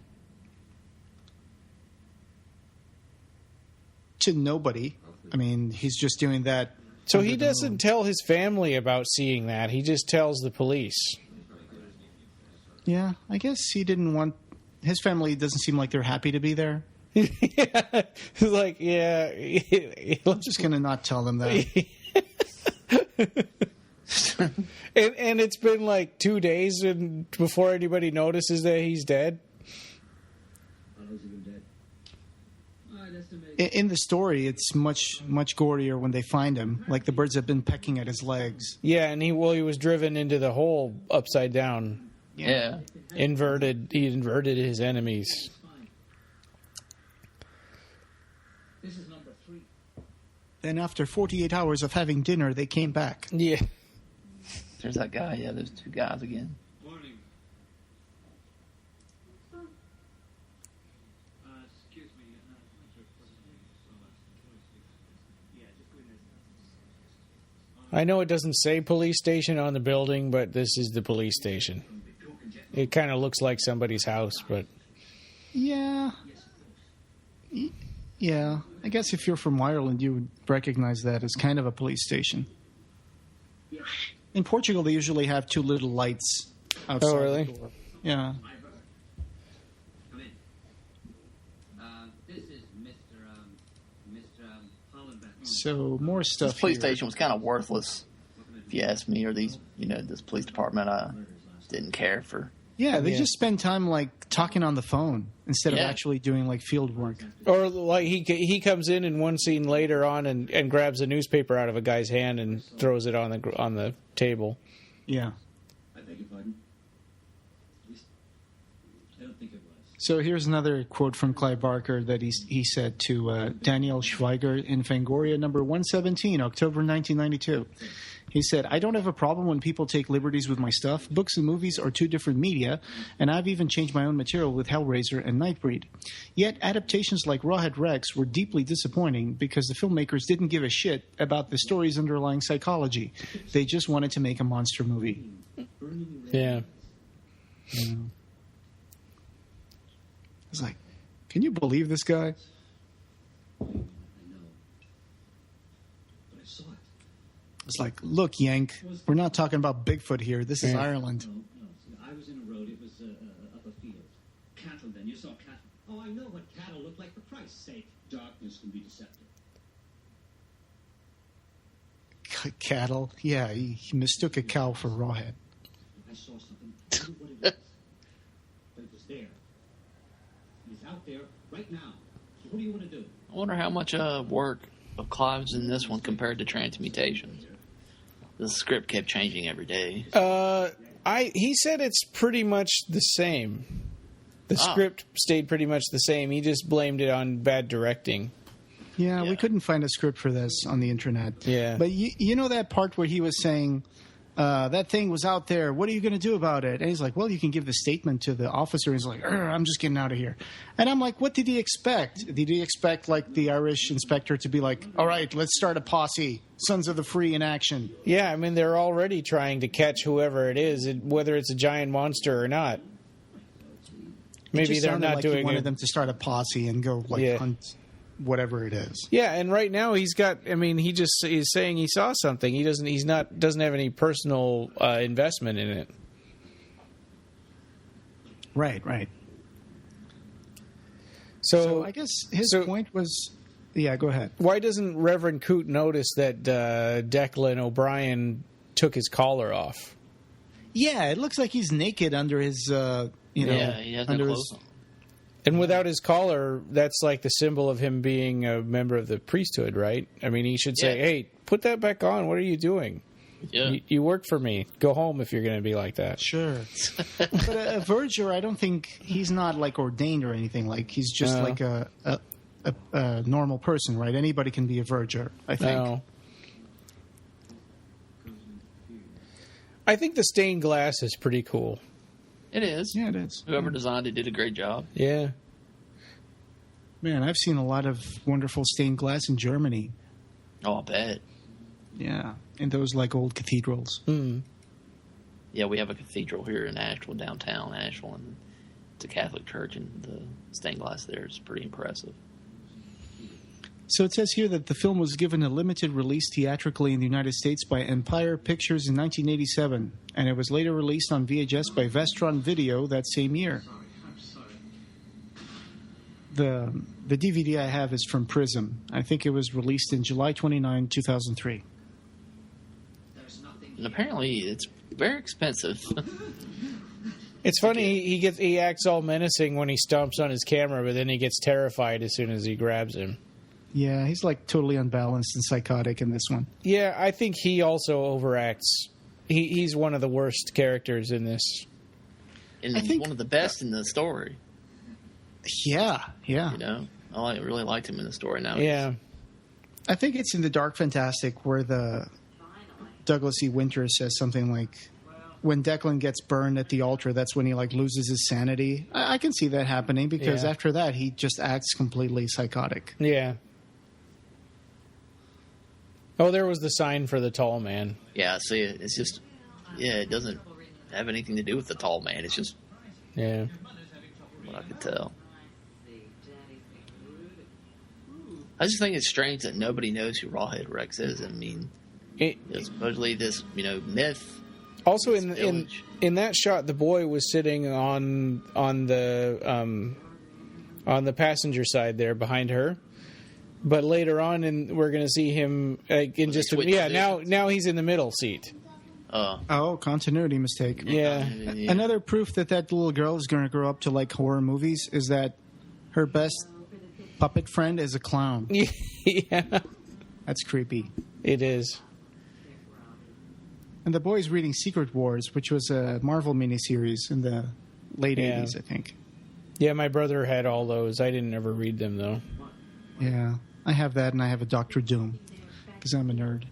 To nobody. I mean, he's just doing that. So he doesn't tell his family about seeing that. He just tells the police. Yeah, I guess he didn't want... His family doesn't seem like they're happy to be there. Yeah. Like, yeah. I'm just going to not tell them that. And it's been like 2 days before anybody notices that he's dead. In the story, it's much gorier when they find him. Like the birds have been pecking at his legs. Yeah, and he was driven into the hole upside down. Yeah. He inverted his enemies. This is number 3. Then after 48 hours of having dinner, they came back. Yeah. There's that guy. Yeah, there's 2 guys again. Morning. Excuse me. I know it doesn't say police station on the building, but this is the police station. It kind of looks like somebody's house, but... Yeah. Yeah. I guess if you're from Ireland, you would recognize that as kind of a police station. In Portugal, they usually have 2 little lights outside Oh, really? the door. Yeah. So more stuff. This police station was kind of worthless, if you ask me. Or these, this police department, I didn't care for. Yeah, they just spend time like talking on the phone instead of actually doing like field work. Or like he comes in one scene later on and grabs a newspaper out of a guy's hand and throws it on the table. Yeah. I beg your pardon? At least, I don't think it was. So here's another quote from Clive Barker that he said to Daniel Schweiger in Fangoria number 117, October 1992. He said, "I don't have a problem when people take liberties with my stuff. Books and movies are two different media, and I've even changed my own material with Hellraiser and Nightbreed. Yet adaptations like Rawhead Rex were deeply disappointing because the filmmakers didn't give a shit about the story's underlying psychology. They just wanted to make a monster movie." Yeah. It's like, can you believe this guy? I know. But I saw it. It's like, look, Yank, we're not talking about Bigfoot here. This is Ireland. No. I was in a road. It was up a field. Cattle, then. You saw cattle. Oh, I know what cattle look like, for Christ's sake. Darkness can be deceptive. Cattle? Yeah, he mistook a cow for Rawhead. I saw something. I knew what it was. But it was there. It's out there right now. So what do you want to do? I wonder how much work of Clive's in this one compared to Transmutations. The script kept changing every day. He said it's pretty much the same. The script stayed pretty much the same. He just blamed it on bad directing. Yeah, we couldn't find a script for this on the internet. Yeah. But you know that part where he was saying, that thing was out there. What are you going to do about it? And he's like, well, you can give the statement to the officer. He's like, I'm just getting out of here. And I'm like, what did he expect? Did he expect like the Irish inspector to be like, all right, let's start a posse, Sons of the Free in action? Yeah, I mean, they're already trying to catch whoever it is, whether it's a giant monster or not. Maybe they're not like doing he wanted them to start a posse and go hunt whatever it is. Yeah, and right now he's got. I mean, he just is saying he saw something. He doesn't. He's not. Doesn't have any personal investment in it. Right. So I guess his point was. Yeah, go ahead. Why doesn't Reverend Coote notice that Declan O'Brien took his collar off? Yeah, it looks like he's naked under his. He has no clothes on. And without his collar, that's like the symbol of him being a member of the priesthood, right? I mean, he should say, hey, put that back on. What are you doing? Yeah. You work for me. Go home if you're going to be like that. Sure. But a verger, I don't think he's not like ordained or anything. Like he's just like a normal person, right? Anybody can be a verger, I think. No. I think the stained glass is pretty cool. It is. Yeah, it is. Whoever designed it did a great job. Yeah. Man, I've seen a lot of wonderful stained glass in Germany. Oh, I bet. Yeah, in those like old cathedrals. Mm. Yeah, we have a cathedral here in Asheville, downtown Asheville, and it's a Catholic church, and the stained glass there is pretty impressive. So it says here that the film was given a limited release theatrically in the United States by Empire Pictures in 1987, and it was later released on VHS by Vestron Video that same year. The DVD I have is from Prism. I think it was released in July 29, 2003. And apparently it's very expensive. It's funny, he acts all menacing when he stomps on his camera, but then he gets terrified as soon as he grabs him. Yeah, he's like totally unbalanced and psychotic in this one. Yeah, I think he also overacts. He's one of the worst characters in this. And I think one of the best in the story. Yeah. You know, I really liked him in the story now. Yeah. I think it's in the Dark Fantastic where the Douglas E. Winters says something like, when Declan gets burned at the altar, that's when he like loses his sanity. I can see that happening because after that he just acts completely psychotic. Yeah. Oh, there was the sign for the tall man. Yeah, see, it's just, it doesn't have anything to do with the tall man. It's just, what I could tell. I just think it's strange that nobody knows who Rawhead Rex is. I mean, supposedly this, myth. Also, in that shot, the boy was sitting on the passenger side there behind her. But later on, we're going to see him in just now he's in the middle seat. Continuity mistake. Yeah. Another proof that little girl is going to grow up to like horror movies is that her best puppet friend is a clown. Yeah. That's creepy. It is. And the boy's reading Secret Wars, which was a Marvel miniseries in the late 80s, I think. Yeah, my brother had all those. I didn't ever read them, though. Yeah. I have that, and I have a Dr. Doom, because I'm a nerd.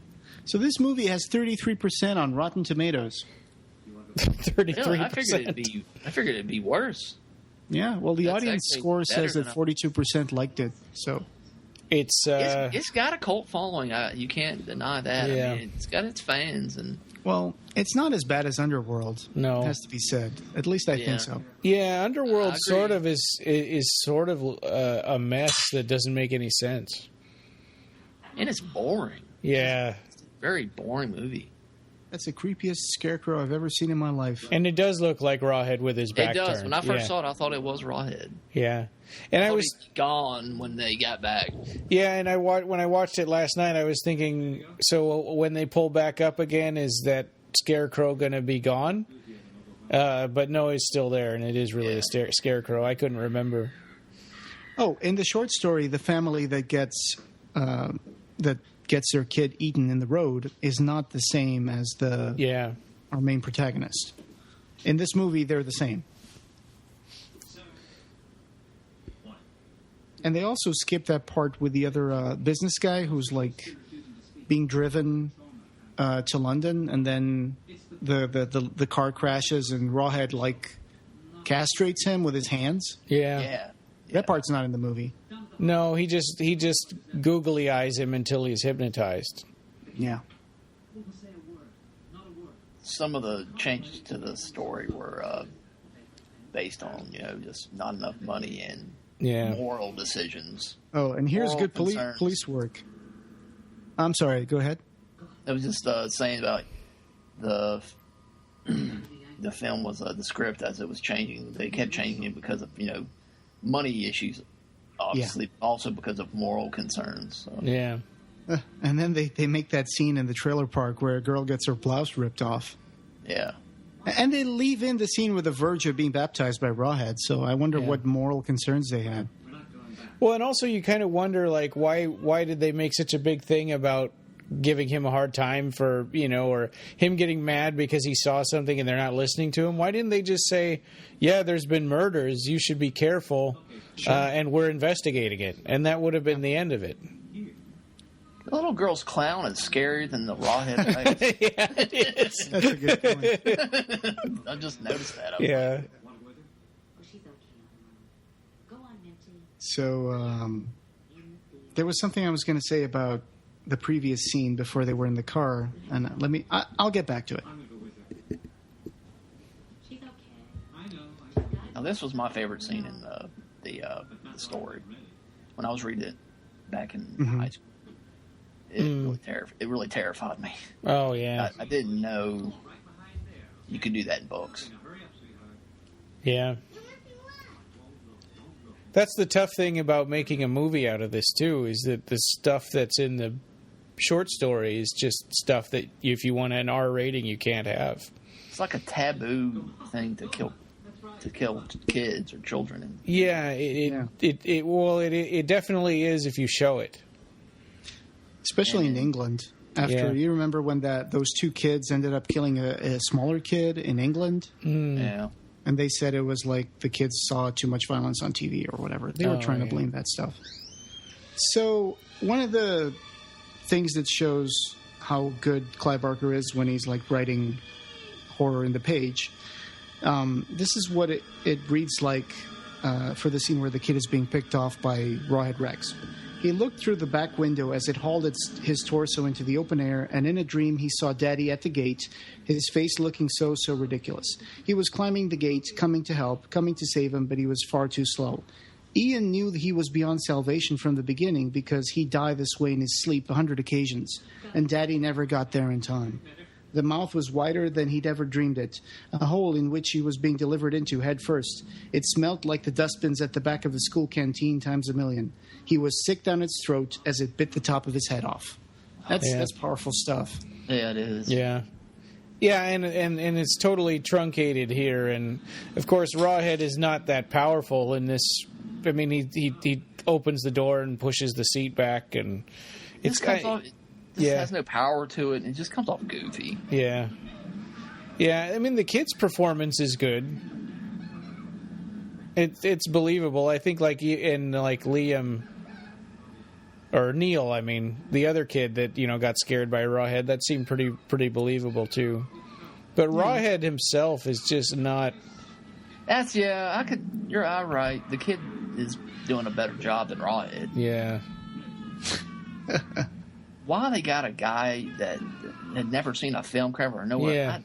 So this movie has 33% on Rotten Tomatoes. 33%. I figured it'd be worse. Yeah, well, the audience score says that 42% liked it, so... It's got a cult following. You can't deny that. Yeah. I mean, it's got its fans. Well, it's not as bad as Underworld. No. It has to be said. At least I think so. Yeah, Underworld sort of is sort of a mess that doesn't make any sense. And it's boring. Yeah. It's a very boring movie. That's the creepiest scarecrow I've ever seen in my life. And it does look like Rawhead with his back turned. It does. turned. When I first saw it, I thought it was Rawhead. Yeah. And I was gone when they got back. Yeah, and when I watched it last night, I was thinking, so when they pull back up again, is that scarecrow going to be gone? But no, it's still there, and it is really a scarecrow. I couldn't remember. Oh, in the short story, the family that gets their kid eaten in the road is not the same as our main protagonist. In this movie, they're the same. And they also skip that part with the other business guy who's like being driven to London, and then the car crashes and Rawhead like castrates him with his hands. Yeah. That part's not in the movie. No, he just googly eyes him until he's hypnotized. Yeah. Some of the changes to the story were based on just not enough money and moral decisions. Oh, and here's good police work. I'm sorry. Go ahead. I was just saying about the film was the script as it was changing. They kept changing it because of money issues, obviously, also because of moral concerns. So. Yeah. And then they make that scene in the trailer park where a girl gets her blouse ripped off. Yeah. And they leave in the scene with the verge of being baptized by Rawhead, so I wonder what moral concerns they had. Well, and also you kind of wonder, like, why did they make such a big thing about giving him a hard time for, or him getting mad because he saw something and they're not listening to him? Why didn't they just say, yeah, there's been murders, you should be careful, and we're investigating it? And that would have been the end of it. The little girl's clown is scarier than the Rawhead Rex. Yeah, it is. That's a good point. I just noticed that. Yeah. So there was something I was going to say about the previous scene before they were in the car, and I'll get back to it. Now, this was my favorite scene in the story. When I was reading it back in high school, it really terrified me. Oh, yeah. I didn't know you could do that in books. Yeah. That's the tough thing about making a movie out of this, too, is that the stuff that's in the short story is just stuff that if you want an R rating, you can't have. It's like a taboo thing to kill kids or children. Yeah, it definitely is if you show it. Especially in England. You remember when those two kids ended up killing a smaller kid in England? Yeah. And they said it was like the kids saw too much violence on TV or whatever. They were trying to blame that stuff. So one of the things that shows how good Clive Barker is when he's like writing horror in the page, this is what it reads like for the scene where the kid is being picked off by Rawhead Rex. He looked through the back window as it hauled his torso into the open air, and in a dream he saw Daddy at the gate, his face looking so ridiculous. He was climbing the gate, coming to help, coming to save him, but he was far too slow. Ian knew that he was beyond salvation from the beginning because he died this way in his sleep 100 occasions, and Daddy never got there in time. The mouth was wider than he'd ever dreamed it, a hole in which he was being delivered into head first. It smelt like the dustbins at the back of the school canteen times a million. He was sick down its throat as it bit the top of his head off. That's powerful stuff. Yeah, it is. Yeah. Yeah, and it's totally truncated here, and of course Rawhead is not that powerful in this. I mean, he opens the door and pushes the seat back, and it's kind of has no power to it, and it just comes off goofy. Yeah, yeah. I mean, the kid's performance is good. It's believable. I think Liam. Or Neil, I mean, the other kid that, got scared by Rawhead, that seemed pretty believable too. But Rawhead himself is just not. You're right. The kid is doing a better job than Rawhead. Yeah. Why they got a guy that had never seen a film cover or nowhere? Yeah.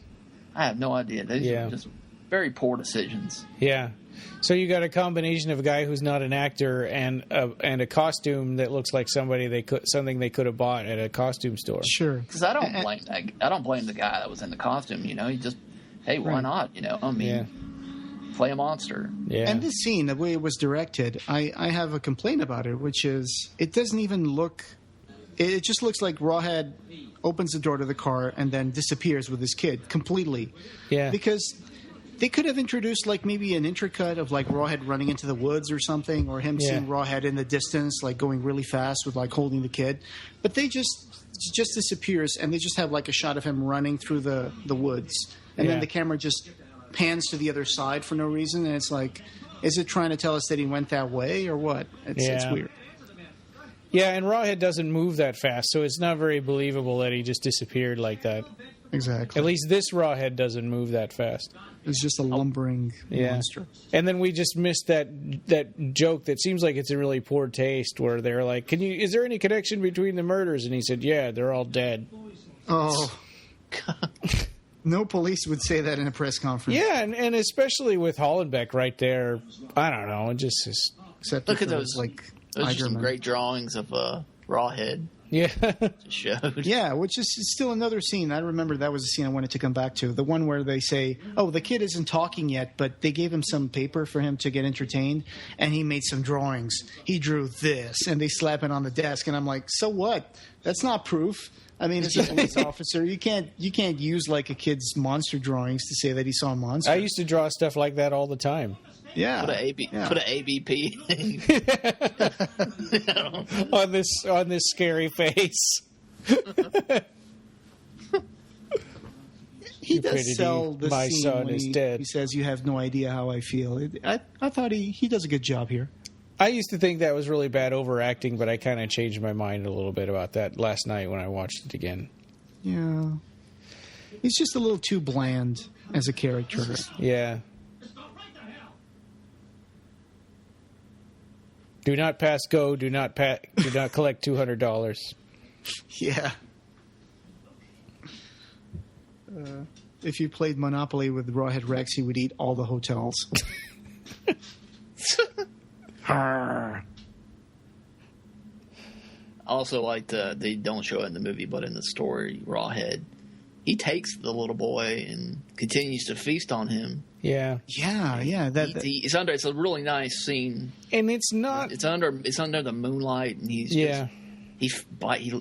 I have no idea. These are just very poor decisions. Yeah. So you got a combination of a guy who's not an actor and a costume that looks like something they could have bought at a costume store. Sure. Because I don't blame the guy that was in the costume. He just, hey, why not? Play a monster. Yeah. And this scene, the way it was directed, I have a complaint about it, which is it doesn't even look. It just looks like Rawhead opens the door to the car and then disappears with his kid completely. Yeah. Because they could have introduced maybe an intercut of Rawhead running into the woods or something, or him seeing Rawhead in the distance, going really fast with holding the kid. But they just disappears, and they just have a shot of him running through the woods, and then the camera just pans to the other side for no reason, and it's is it trying to tell us that he went that way or what? It's weird. Yeah, and Rawhead doesn't move that fast, so it's not very believable that he just disappeared like that. Exactly. At least this Rawhead doesn't move that fast. It's just a lumbering monster. And then we just missed that joke that seems like it's in really poor taste, where they're like, is there any connection between the murders? And he said, yeah, they're all dead. Oh. No police would say that in a press conference. Yeah, and especially with Hollenbeck right there, I don't know, it just is. Except look at those. Those are some great drawings of Rawhead. Yeah. Showed. Yeah, which is still another scene. I remember that was a scene I wanted to come back to. The one where they say, oh, the kid isn't talking yet, but they gave him some paper for him to get entertained, and he made some drawings. He drew this, and they slap it on the desk, and I'm like, so what? That's not proof. I mean, it's a police officer. You can't use a kid's monster drawings to say that he saw a monster. I used to draw stuff like that all the time. Yeah. Put an ABP on this scary face. He does sell the my scene son when is dead. He says, "You have no idea how I feel." I thought he does a good job here. I used to think that was really bad overacting, but I kind of changed my mind a little bit about that last night when I watched it again. Yeah, he's just a little too bland as a character. Yeah. Do not pass go. Do not collect $200. Yeah. If you played Monopoly with Rawhead Rex, he would eat all the hotels. I also liked they don't show it in the movie, but in the story, Rawhead, he takes the little boy and continues to feast on him. Yeah. Yeah. It's a really nice scene, and it's not. It's under the moonlight, and he's he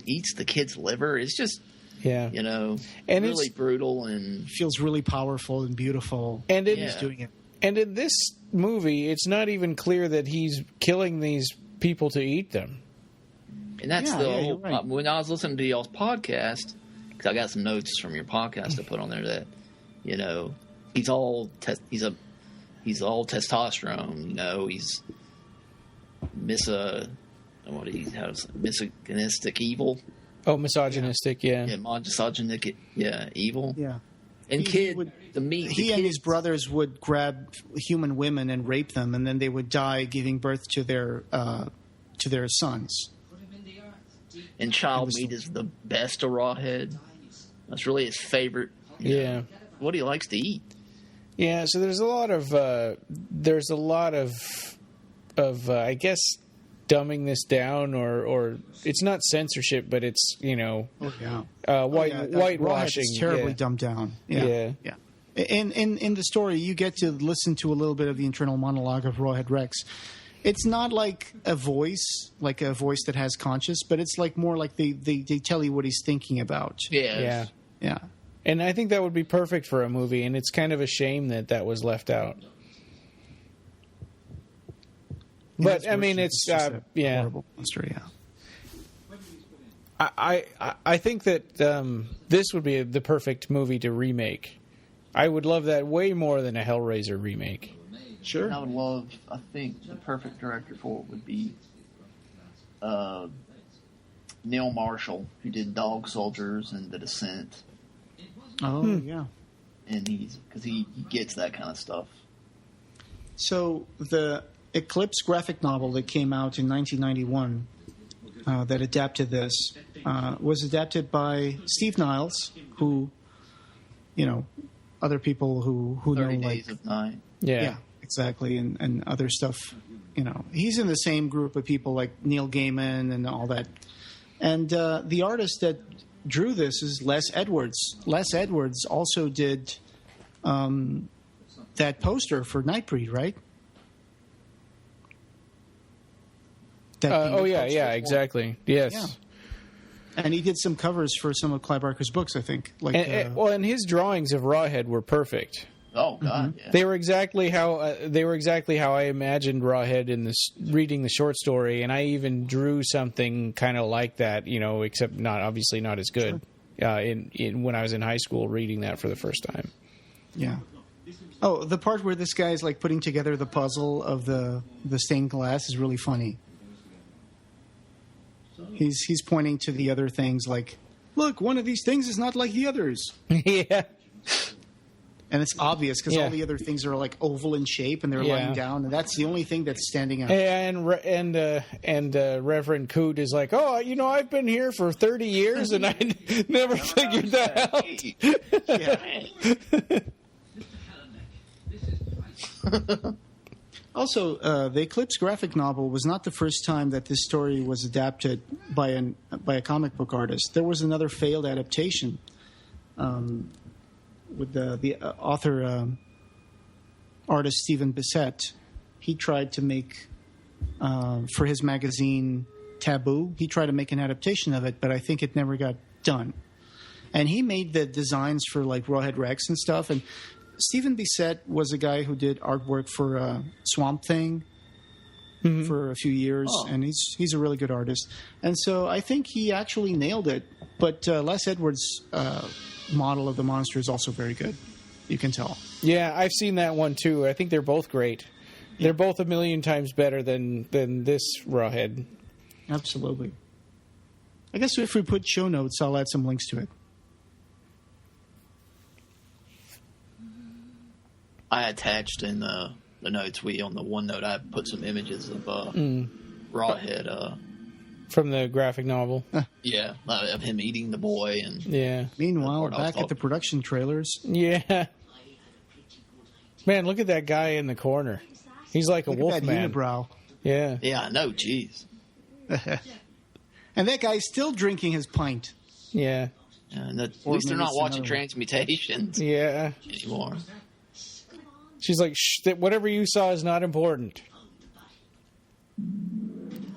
eats the kid's liver. It's just and really brutal and feels really powerful and beautiful. And he's doing it. And in this movie, it's not even clear that he's killing these people to eat them. And that's the whole. Right. When I was listening to y'all's podcast, because I got some notes from your podcast to put on there that he's all testosterone. He's misogynistic evil. Oh, misogynistic, yeah. Yeah, misogynistic, evil. Yeah. And he and his brothers would grab human women and rape them, and then they would die giving birth to their sons. And child meat is the best of Rawhead. That's really his favorite. What he likes to eat. Yeah, so there's a lot of I guess dumbing this down, or it's not censorship, but it's whitewashing. It's terribly dumbed down. Yeah. In the story, you get to listen to a little bit of the internal monologue of Rawhead Rex. It's not like a voice that has conscience, but it's like more like they tell you what he's thinking about. Yeah. And I think that would be perfect for a movie, and it's kind of a shame that was left out. But I mean, it's horrible monster. I think that this would be the perfect movie to remake. I would love that way more than a Hellraiser remake. Sure. I would love. I think the perfect director for it would be Neil Marshall, who did Dog Soldiers and The Descent. Oh yeah. And because he gets that kind of stuff. So the Eclipse graphic novel that came out in 1991 that adapted this was adapted by Steve Niles, who, other people who 30 know Days of Night. Yeah, exactly, and other stuff. He's in the same group of people like Neil Gaiman and all that. And the artist that drew this is Les Edwards. Les Edwards also did that poster for Nightbreed, right? Exactly. Yes. Yeah. And he did some covers for some of Clive Barker's books, I think. And his drawings of Rawhead were perfect. Oh God! Yeah. They were exactly how I imagined Rawhead in reading the short story, and I even drew something kind of like that, except not as good. Sure. When I was in high school, reading that for the first time. Yeah. Oh, the part where this guy's like putting together the puzzle of the stained glass is really funny. He's pointing to the other things like, look, one of these things is not like the others. Yeah. And it's obvious because all the other things are like oval in shape and they're lying down, and that's the only thing that's standing out. And Reverend Coot is like, oh, I've been here for 30 years and I never figured that out. Also, the Eclipse graphic novel was not the first time that this story was adapted by a comic book artist. There was another failed adaptation with the author artist Stephen Bissett. He tried to make for his magazine Taboo. He tried to make an adaptation of it, but I think it never got done. And he made the designs for like Rawhead Rex and stuff. And Stephen Bissett was a guy who did artwork for Swamp Thing for a few years, and he's a really good artist. And so I think he actually nailed it. But Les Edwards' model of the monster is also very good. You can tell. Yeah, I've seen that one too. I think they're both great. Yeah. They're both 1,000,000 times better than this Rawhead. Absolutely. I guess if we put show notes, I'll add some links to it. I attached in the notes on the OneNote, I put some images of Rawhead. From the graphic novel. Yeah, of him eating the boy. And meanwhile, back at the production trailers. Yeah. Man, look at that guy in the corner. He's like a wolf man. Unibrow. Yeah. Yeah, I know, jeez. And that guy's still drinking his pint. Yeah. At least they're not watching Transmutations anymore. She's like, shh, whatever you saw is not important.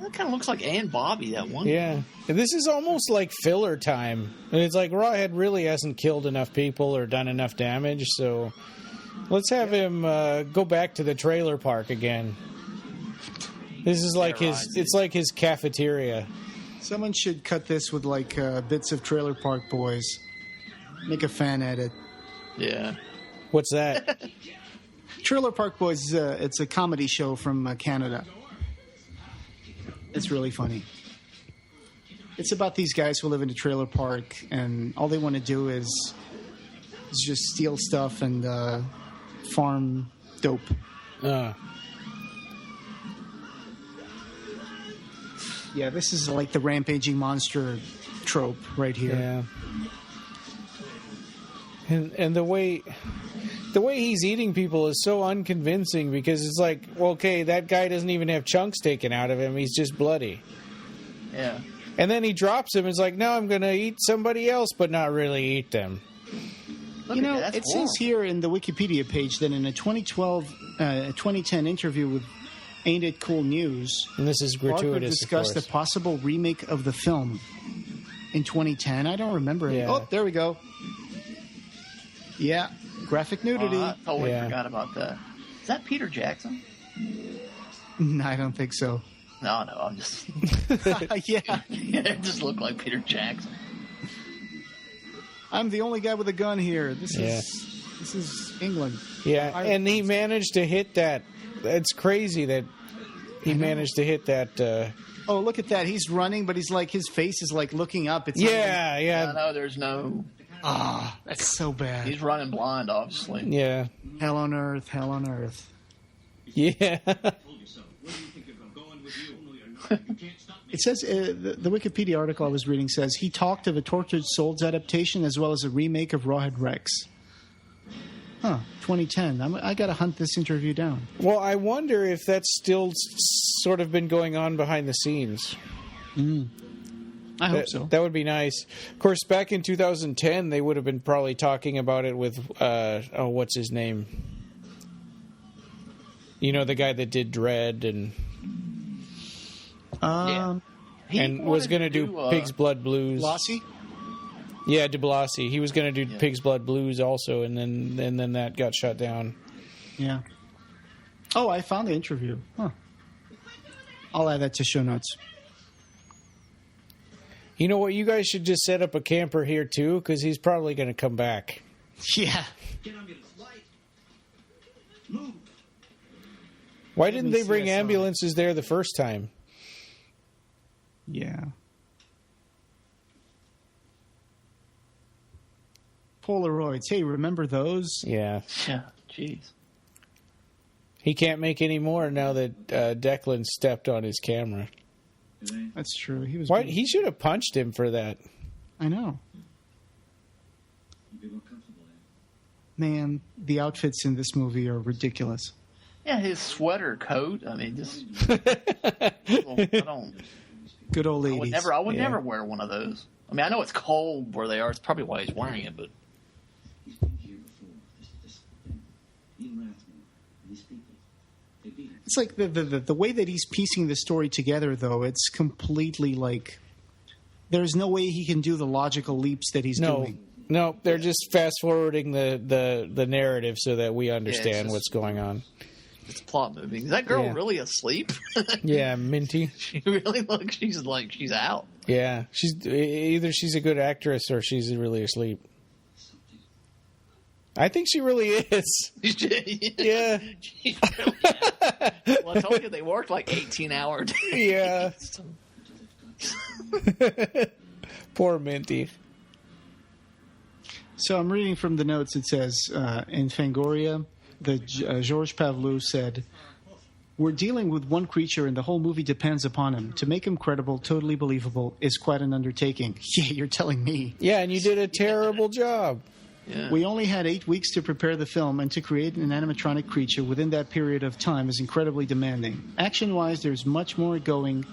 That kind of looks like Ann Bobby, that one. Yeah. And this is almost like filler time. And it's like Rawhead really hasn't killed enough people or done enough damage, so let's have him go back to the trailer park again. This is like it's like his cafeteria. Someone should cut this with like bits of Trailer Park Boys. Make a fan edit. Yeah. What's that? Trailer Park Boys, it's a comedy show from Canada. It's really funny. It's about these guys who live in a trailer park, and all they want to do is just steal stuff and farm dope. Yeah, this is like the rampaging monster trope right here. Yeah. And the way the way he's eating people is so unconvincing because it's like, well, okay, that guy doesn't even have chunks taken out of him. He's just bloody. Yeah. And then he drops him and is like, no, I'm going to eat somebody else, but not really eat them. Look You know, that. it says here in the Wikipedia page that in a 2010 interview with Ain't It Cool News, And this is gratuitous, Barker discussed of a possible remake of the film in 2010. I don't remember it. Yeah. Oh, there we go. Yeah, graphic nudity. I totally Yeah. forgot about that. Is that Peter Jackson? No, I don't think so. No, I'm just... Yeah, it just looked like Peter Jackson. I'm the only guy with a gun here. This is England. Yeah, and he managed to hit that. It's crazy that he managed to hit that. Oh, look at that. He's running, but he's like, his face is like looking up. It's Yeah. No, there's no... that's so bad. He's running blind, obviously. Yeah. Hell on earth, hell on earth. Yeah. It says, the Wikipedia article I was reading says, he talked of a Tortured Souls adaptation as well as a remake of Rawhead Rex. 2010. I got to hunt this interview down. Well, I wonder if that's still sort of been going on behind the scenes. I hope so. That would be nice. Of course, back in 2010, they would have been probably talking about it with, what's his name? You know, the guy that did Dread and was going to do Pig's Blood Blues. Lassie? Yeah, de Blasi. He was going to do Pig's Blood Blues also, and then that got shut down. Yeah. Oh, I found the interview. Huh. I'll add that to show notes. You know what? You guys should just set up a camper here, too, because he's probably going to come back. Yeah. Why didn't they bring ambulances there the first time? Yeah. Polaroids. Hey, remember those? Yeah. Yeah, jeez. He can't make any more now that Declan stepped on his camera. That's true. He was. He should have punched him for that. I know. Man, the outfits in this movie are ridiculous. Yeah, his sweater coat. I mean, just I don't. Good old ladies. I would never wear one of those. I mean, I know it's cold where they are. It's probably why he's wearing it, but. He's been here before. This in Rathmore. These people. They beat him. It's like the way that he's piecing the story together, though. It's completely like there's no way he can do the logical leaps that he's doing. No, they're just fast forwarding the narrative so that we understand what's going on. It's a plot movie. Is that girl really asleep? Yeah, Minty. She really looks. She's out. Yeah, either she's a good actress or she's really asleep. I think she really is. Yeah. She's really out. Well, I told you they worked like 18-hour days. Yeah. Poor Minty. So I'm reading from the notes. It says in Fangoria, Georges Pavlou said, "We're dealing with one creature and the whole movie depends upon him. To make him credible, totally believable, is quite an undertaking." Yeah, you're telling me. Yeah, and you did a terrible job. Yeah. We only had 8 weeks to prepare the film, and to create an animatronic creature within that period of time is incredibly demanding. Action-wise, there's much more going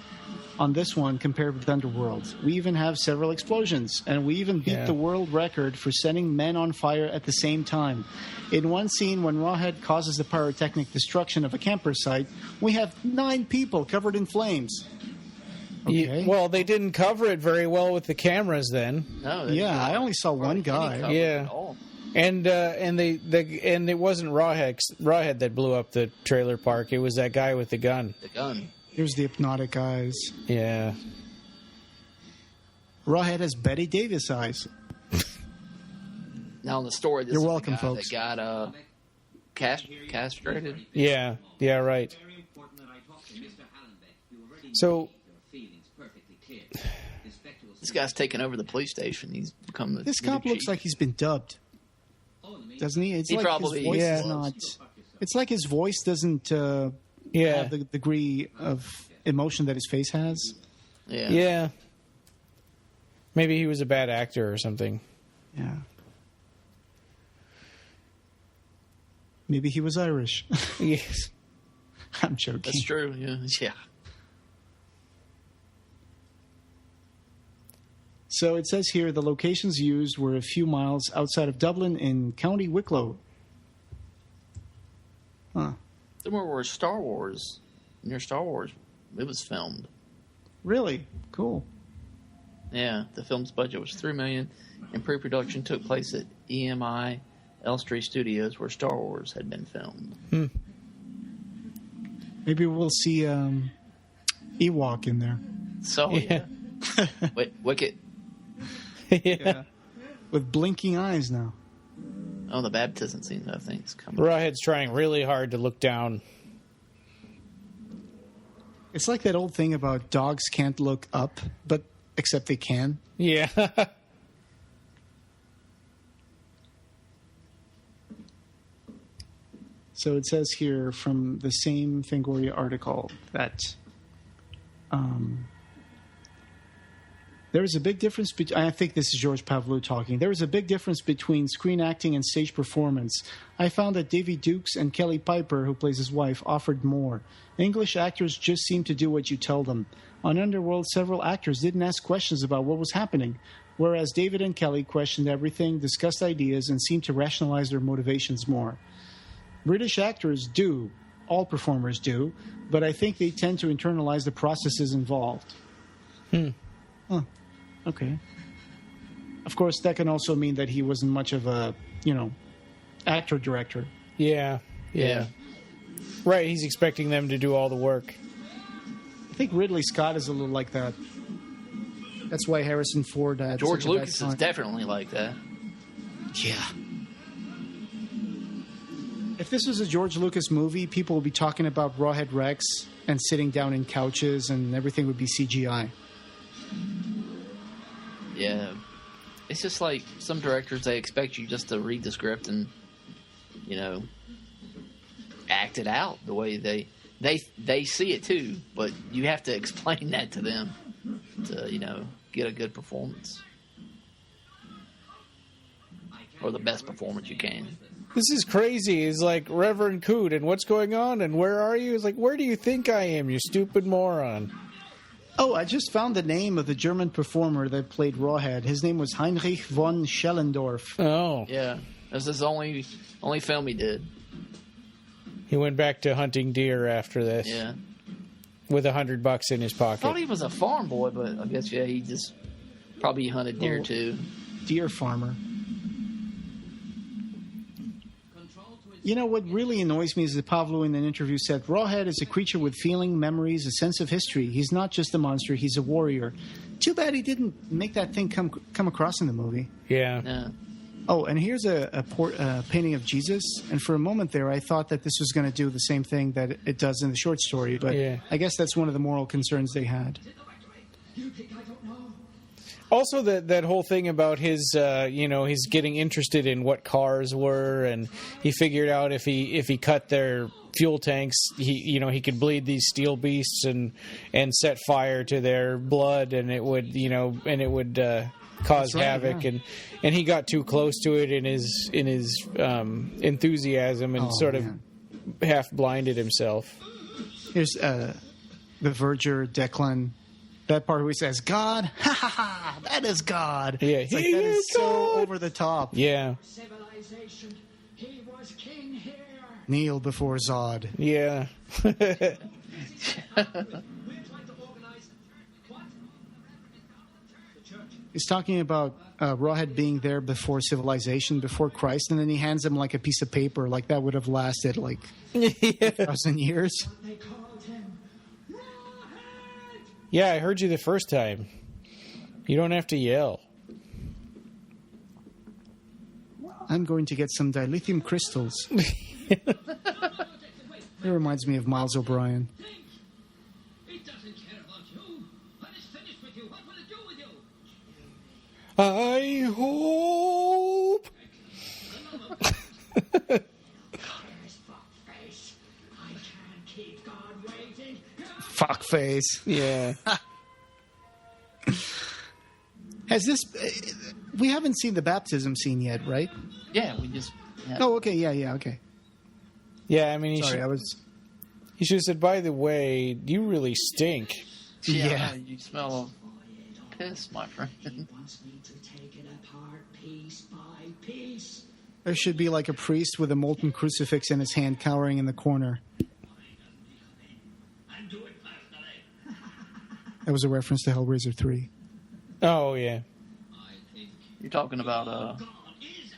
on this one compared with Underworld. We even have several explosions, and we even beat the world record for setting men on fire at the same time. In one scene, when Rawhead causes the pyrotechnic destruction of a camper site, we have 9 people covered in flames. Okay. Yeah, well, they didn't cover it very well with the cameras then. No, I only saw one guy. Yeah, and it wasn't Rawhead that blew up the trailer park. It was that guy with the gun. The gun. Here's the hypnotic eyes. Yeah. Rawhead has Betty Davis eyes. Now in the story, this You're is welcome, the guy folks. that got castrated. Yeah, right. Very important that I talk to Mr. Hallenbeck. You already So- made your feelings perfectly clear. Inspector will This guy's taken over the police station. He's become the This the cop new looks chief. like he's been dubbed, doesn't he? It's He like probably his voice is. is not. It's like his voice doesn't have the degree of emotion that his face has. Yeah. Maybe he was a bad actor or something. Yeah. Maybe he was Irish. Yes. I'm joking. That's true. Yeah. So it says here the locations used were a few miles outside of Dublin in County Wicklow. Huh. Somewhere where near Star Wars, it was filmed. Really? Cool. Yeah, the film's budget was $3 million, and pre-production took place at EMI Elstree Studios, where Star Wars had been filmed. Maybe we'll see Ewok in there. So, yeah. Wicket. Yeah. With blinking eyes now. Oh, the baptism scene, I think, is coming. Rawhead's trying really hard to look down. It's like that old thing about dogs can't look up, but except they can. Yeah. So it says here from the same Fangoria article that there is a big difference I think this is George Pavlou talking. There is a big difference between screen acting and stage performance. I found that Davy Dukes and Kelly Piper, who plays his wife, offered more. English actors just seem to do what you tell them. On Underworld, several actors didn't ask questions about what was happening, whereas David and Kelly questioned everything, discussed ideas, and seemed to rationalize their motivations more. British actors do. All performers do. But I think they tend to internalize the processes involved. Huh. Okay. Of course, that can also mean that he wasn't much of a, actor-director. Yeah. Right, he's expecting them to do all the work. I think Ridley Scott is a little like that. That's why Harrison Ford had George Lucas is definitely like that. Yeah. If this was a George Lucas movie, people would be talking about Rawhead Rex and sitting down in couches, and everything would be CGI. Yeah. It's just like some directors, they expect you just to read the script and, act it out the way they see it too, but you have to explain that to them to, get a good performance. Or the best performance you can. This is crazy. It's like, Reverend Coot, and what's going on, and where are you? It's like, where do you think I am, you stupid moron? Oh, I just found the name of the German performer that played Rawhead. His name was Heinrich von Schellendorf. Oh. Yeah. This is the only film he did. He went back to hunting deer after this. Yeah. With $100 in his pocket. I thought he was a farm boy, but I guess, he just probably hunted deer too. Deer farmer. What really annoys me is that Pavlou in an interview said, Rawhead is a creature with feeling, memories, a sense of history. He's not just a monster, he's a warrior. Too bad he didn't make that thing come across in the movie. Yeah. Oh, and here's a painting of Jesus. And for a moment there, I thought that this was going to do the same thing that it does in the short story. But I guess that's one of the moral concerns they had. Also, that whole thing about his, he's getting interested in what cars were, and he figured out if he cut their fuel tanks, he could bleed these steel beasts and set fire to their blood, and it would, cause havoc, and he got too close to it in his enthusiasm and half blinded himself. Here's the verger Declan. That part where he says, God, ha ha ha, that is God. Yeah, it's like, that is so over the top. Yeah. Civilization, he was king here. Kneel before Zod. Yeah. He's talking about Rawhead being there before civilization, before Christ, and then he hands him like a piece of paper, like that would have lasted like 1,000 years. They called him Rawhead. Yeah, I heard you the first time. You don't have to yell. I'm going to get some dilithium crystals. It reminds me of Miles O'Brien. It doesn't care about you. When it's finished with you, what will it do with you? I hope. Fuckface. I can't keep God waiting. Fuckface. Yeah. Has this... we haven't seen the baptism scene yet, right? Yeah, we just... Yeah. Oh, okay, yeah, okay. Yeah, I mean, Sorry, he should have said, by the way, you really stink. Yeah. You smell piss, my friend. He wants me to take it apart piece by piece. There should be like a priest with a molten crucifix in his hand cowering in the corner. That was a reference to Hellraiser 3. Oh, yeah. You're talking about,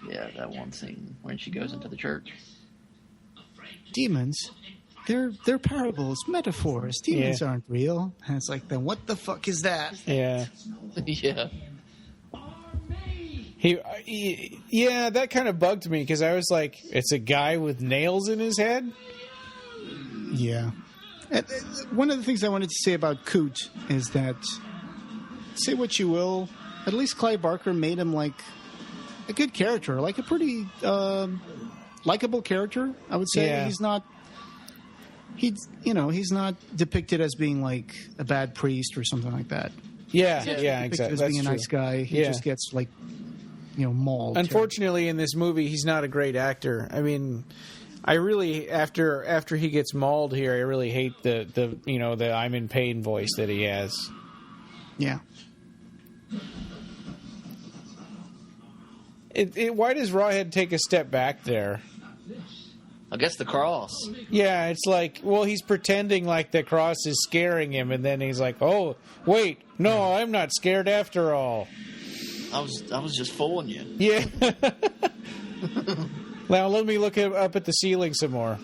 that one scene when she goes into the church. Demons? They're parables, metaphors. Demons aren't real. And it's like, then what the fuck is that? Yeah. Yeah. Yeah, that kind of bugged me because I was like, it's a guy with nails in his head? Yeah. One of the things I wanted to say about Coot is that, say what you will, at least Clive Barker made him like a good character, like a pretty likable character, I would say. Yeah. He's not depicted as being like a bad priest or something like that. Yeah, Depicted exactly. as That's being a true. nice guy. He just gets like, mauled. Unfortunately, in this movie, he's not a great actor. I mean, I really after he gets mauled here, I really hate the I'm in pain voice that he has. Yeah. Why does Rawhead take a step back there? I guess the cross. Yeah, it's like, well, he's pretending like the cross is scaring him, and then he's like, oh, wait, no, I'm not scared after all. I was just fooling you. Yeah. Now let me look up at the ceiling some more.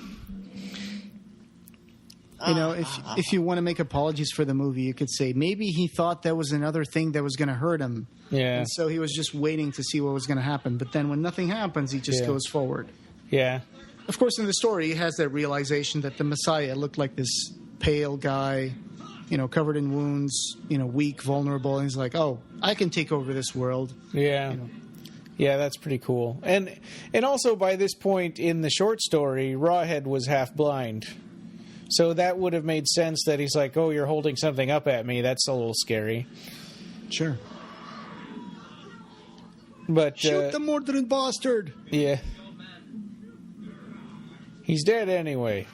If you want to make apologies for the movie, you could say maybe he thought that was another thing that was going to hurt him. Yeah. And so he was just waiting to see what was going to happen. But then when nothing happens, he just goes forward. Yeah. Of course, in the story, he has that realization that the Messiah looked like this pale guy, covered in wounds, weak, vulnerable. And he's like, oh, I can take over this world. Yeah. Yeah, that's pretty cool. And also by this point in the short story, Rawhead was half blind. So that would have made sense that he's like, oh, you're holding something up at me. That's a little scary. Sure. But shoot the murdering bastard. Yeah. He's dead anyway.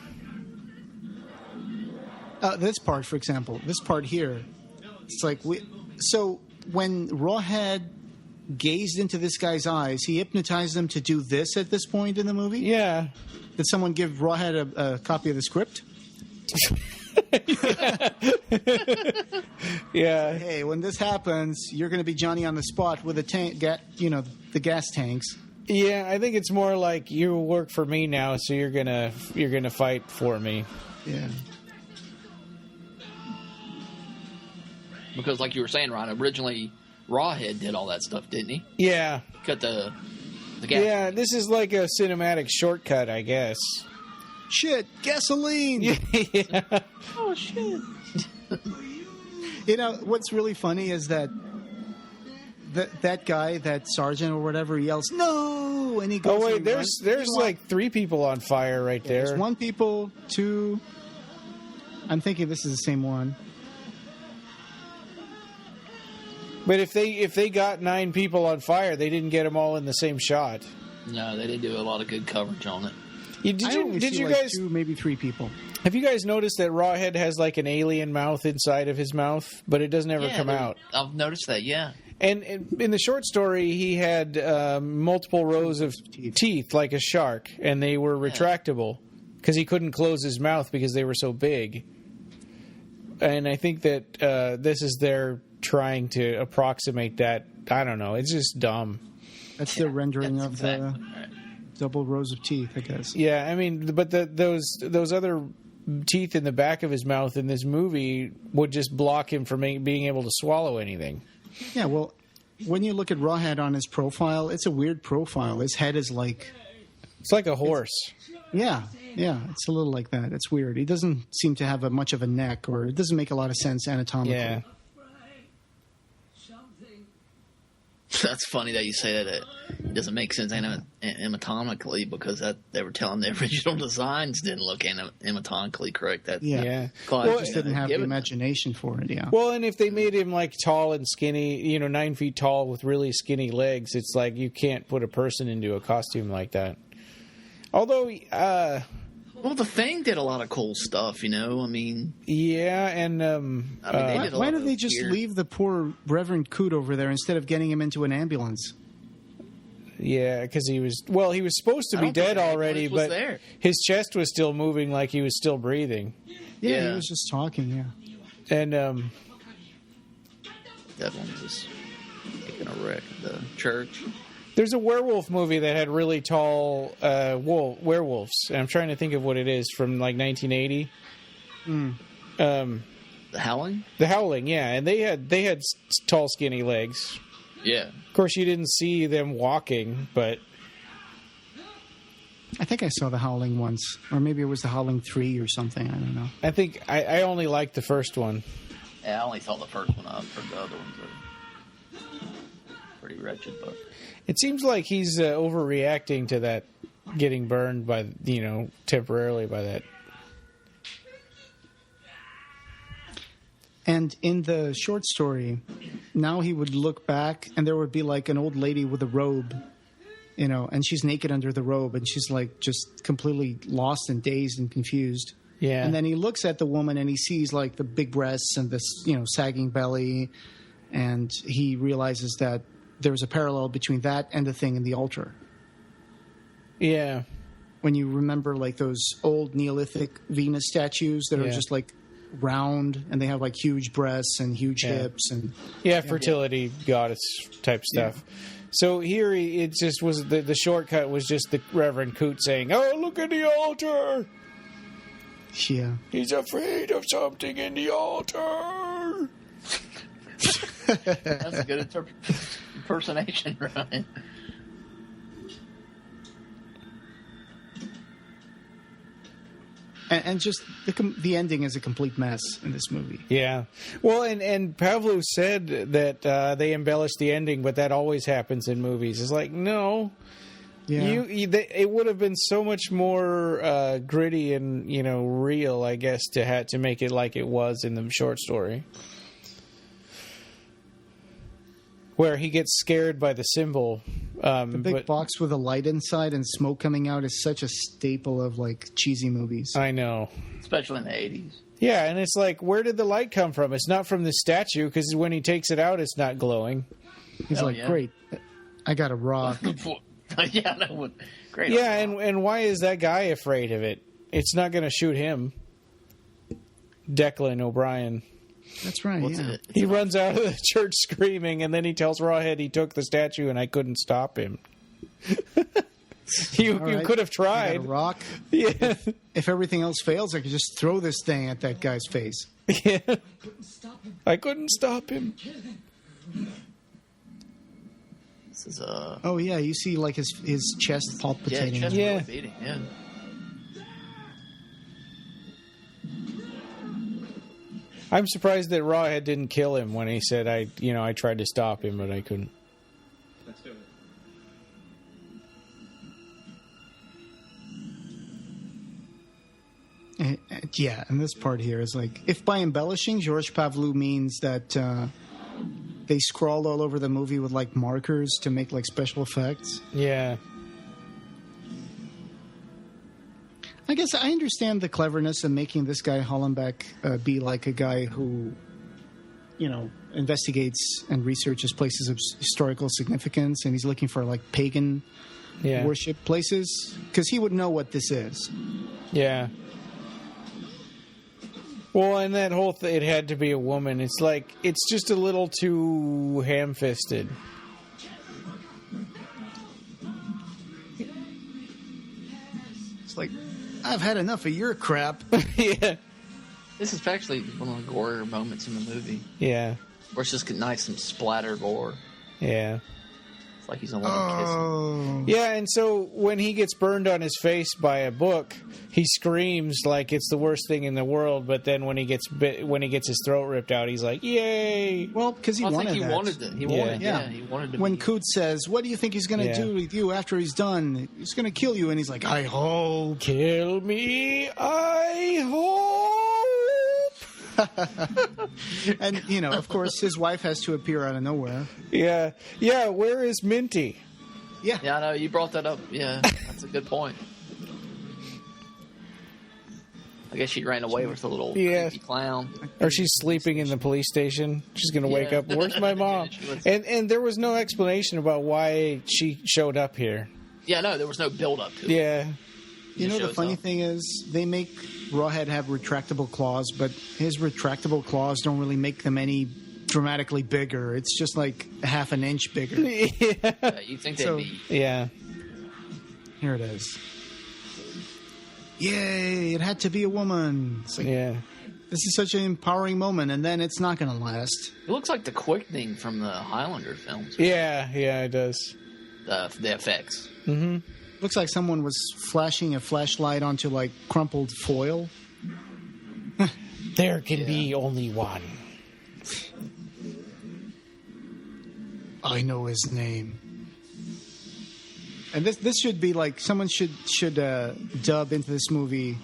This part, for example, this part here, it's like so when Rawhead gazed into this guy's eyes, he hypnotized him to do this at this point in the movie? Yeah. Did someone give Rawhead a copy of the script? Yeah. Hey, when this happens, you're going to be Johnny on the spot with a tank, the gas tanks. Yeah, I think it's more like you work for me now, so you're gonna fight for me. Yeah. Because, like you were saying, Ron, originally Rawhead did all that stuff, didn't he? Yeah. Cut the gas. Yeah, this is like a cinematic shortcut, I guess. Shit, gasoline. Yeah. Oh shit. What's really funny is that guy, that sergeant or whatever, yells no, and he goes. Oh wait, there's like 3 people on fire right there. There's 1 people, 2. I'm thinking this is the same one. But if they got 9 people on fire, they didn't get them all in the same shot. No, they didn't do a lot of good coverage on it. Did you guys 2, maybe 3 people? Have you guys noticed that Rawhead has like an alien mouth inside of his mouth, but it doesn't ever come out? I've noticed that. Yeah. And in the short story, he had multiple rows of teeth like a shark, and they were retractable because he couldn't close his mouth because they were so big. And I think that this is their trying to approximate that. I don't know. It's just dumb. That's the rendering of the double rows of teeth, I guess. Yeah, I mean, but those other teeth in the back of his mouth in this movie would just block him from being able to swallow anything. Yeah, well, when you look at Rawhead on his profile, it's a weird profile. His head is like... It's like a horse. Yeah, it's a little like that. It's weird. He doesn't seem to have much of a neck, or it doesn't make a lot of sense anatomically. Yeah. That's funny that you say that. It doesn't make sense anatomically because they were telling the original designs didn't look anatomically correct. Well, just didn't have the imagination for it. Yeah. Well, and if they made him like tall and skinny, 9 feet tall with really skinny legs, it's like you can't put a person into a costume like that. Although Well, The Thing did a lot of cool stuff, you know. I mean, yeah, and why do they just leave the poor Reverend Coot over there instead of getting him into an ambulance? Yeah, because he was supposed to be dead already, but his chest was still moving like he was still breathing. Yeah, he was just talking. Yeah, and that one was taking a wreck at the church. There's a werewolf movie that had really tall werewolves, and I'm trying to think of what it is from like 1980. The Howling. The Howling, yeah, and they had tall, skinny legs. Yeah. Of course, you didn't see them walking, but I think I saw The Howling once, or maybe it was The Howling 3 or something. I don't know. I think I only liked the first one. Yeah, I only saw the first one. I've heard the other ones are pretty wretched, but. It seems like he's overreacting to that, getting burned by, temporarily by that. And in the short story, now he would look back and there would be like an old lady with a robe, and she's naked under the robe and she's like just completely lost and dazed and confused. Yeah. And then he looks at the woman and he sees like the big breasts and this, sagging belly. And he realizes that there's a parallel between that and the thing in the altar. Yeah. When you remember like those old Neolithic Venus statues that are just like round and they have like huge breasts and huge hips and fertility goddess type stuff. Yeah. So here it just was the shortcut was just the Reverend Coot saying, "Oh, look at the altar." Yeah. He's afraid of something in the altar. That's a good impersonation, right? And just the ending is a complete mess in this movie. Yeah. Well, and Pavlou said that they embellished the ending, but that always happens in movies. It's like, no. Yeah. It would have been so much more gritty and, real, I guess, to make it like it was in the short story. Where he gets scared by the symbol. The big box with a light inside and smoke coming out is such a staple of like cheesy movies. I know. Especially in the 80s. Yeah, and it's like, where did the light come from? It's not from the statue, because when he takes it out, it's not glowing. He's great, I got a rock. Yeah, that would great. Yeah, and why is that guy afraid of it? It's not going to shoot him. Declan O'Brien. That's right. He runs out of the church screaming, and then he tells Rawhead he took the statue, and I couldn't stop him. You could have tried. I got a rock. Yeah. If everything else fails, I could just throw this thing at that guy's face. Yeah. I couldn't stop him. This is Oh yeah, you see like his chest palpitating. Yeah, chest really beating. Yeah. I'm surprised that Rawhead didn't kill him when he said, I tried to stop him, but I couldn't. Let's do it. Yeah, and this part here is like, if by embellishing, Georges Pavlou means that they scrawled all over the movie with like markers to make like special effects. Yeah. I guess I understand the cleverness of making this guy Hollenbeck be like a guy who, investigates and researches places of historical significance, and he's looking for like pagan worship places, because he would know what this is. Yeah. Well, and that whole it had to be a woman. It's like, it's just a little too ham-fisted. It's like, I've had enough of your crap. Yeah. This is actually one of the gorier moments in the movie. Yeah. Where it's just nice and splatter gore. Yeah. It's like he's a woman kissing. Yeah, and so when he gets burned on his face by a book, he screams like it's the worst thing in the world. But then when he gets his throat ripped out, he's like, "Yay!" Well, because he wanted He wanted to. When Coot says, "What do you think he's going to do with you after he's done? He's going to kill you," and he's like, "I hope, kill me, I hope." And of course, his wife has to appear out of nowhere. Yeah. Where is Minty? Yeah, I know you brought that up. Yeah, that's a good point. I guess she ran away with a little Yeah. creepy clown. Or she's sleeping in the police station. She's going to wake Yeah. up. Where's my mom? She was- And there was no explanation about why she showed up here. Yeah, no, there was no build-up to it. Yeah. You know, the shows funny up. thing is, they make Rawhead have retractable claws, but his retractable claws don't really make them any dramatically bigger. It's just like half an inch bigger. Yeah, you think they'd So- be... Yeah. Here it is. Yay, it had to be a woman. It's like, Yeah. this is such an empowering moment, and then it's not going to last. It looks like the quickening from the Highlander films. Yeah, it does. The effects. Mm-hmm. Looks like someone was flashing a flashlight onto, like, crumpled foil. There can be only one. I know his name. And this should be like someone should dub into this movie.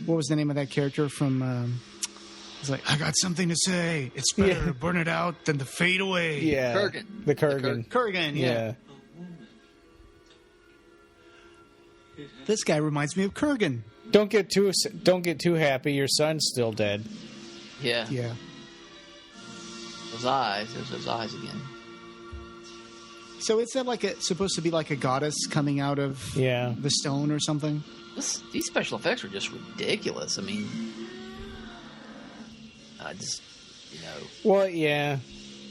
What was the name of that character from? It's like, I got something to say. It's better to burn it out than to fade away. Yeah. Kurgan. The Kurgan. Kurgan, yeah. Yeah. This guy reminds me of Kurgan. Don't get too happy. Your son's still dead. Yeah. Yeah. Those eyes. There's those eyes again. So is that like supposed to be like a goddess coming out of the stone or something? These special effects are just ridiculous. I mean, Well, yeah.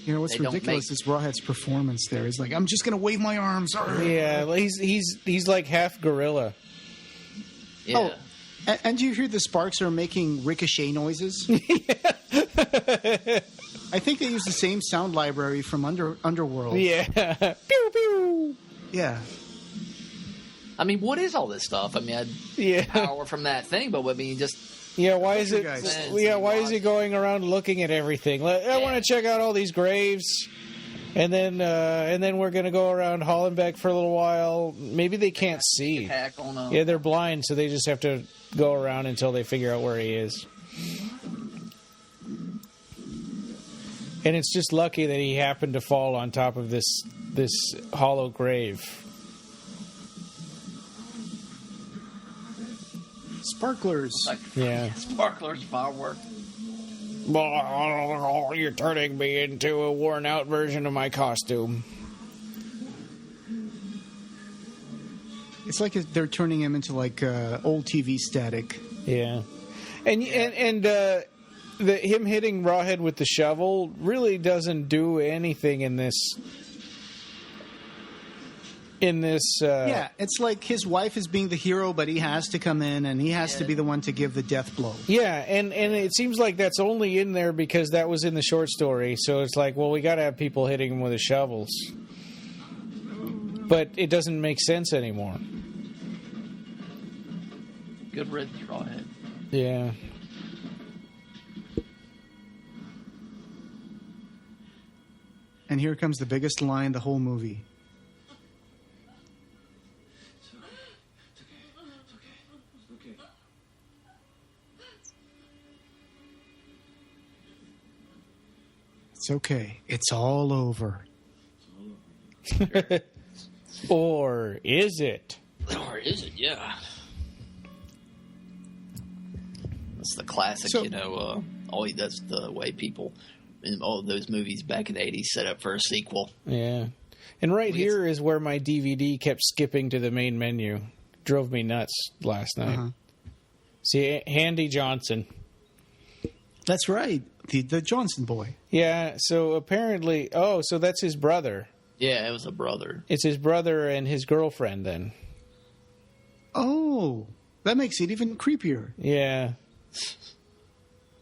You know what's ridiculous is Rawhead's performance there. He's like, I'm just gonna wave my arms. Yeah, he's like half gorilla. Yeah. Oh, and do you hear the sparks are making ricochet noises? I think they use the same sound library from Underworld. Yeah. Pew pew. Yeah. I mean, what is all this stuff? I mean, power from that thing, but I mean, just why is it? guys. Why is he going around looking at everything? I want to check out all these graves, and then we're gonna go around Hollenbeck for a little while. Maybe they can't see. Yeah, they're blind, so they just have to go around until they figure out where he is. And it's just lucky that he happened to fall on top of this hollow grave. Sparklers. Yeah. Sparklers, fireworks. You're turning me into a worn-out version of my costume. It's like they're turning him into like old TV static. Yeah, and him hitting Rawhead with the shovel really doesn't do anything in this. Yeah, it's like his wife is being the hero, but he has to come in and he has to be the one to give the death blow. Yeah, and it seems like that's only in there because that was in the short story. So it's like, well, we got to have people hitting him with the shovels, but it doesn't make sense anymore. Good riddance, Rawhead. Yeah. And here comes the biggest line the whole movie. It's okay. It's all over. Or is it? Or is it? Yeah. That's the classic, that's the way people in all of those movies back in the 80s set up for a sequel. Yeah. And here is where my DVD kept skipping to the main menu. Drove me nuts last night. Uh-huh. See, Handy Johnson. That's right. The Johnson boy. Yeah, so apparently... Oh, so that's his brother. Yeah, it was a brother. It's his brother and his girlfriend, then. Oh, that makes it even creepier. Yeah.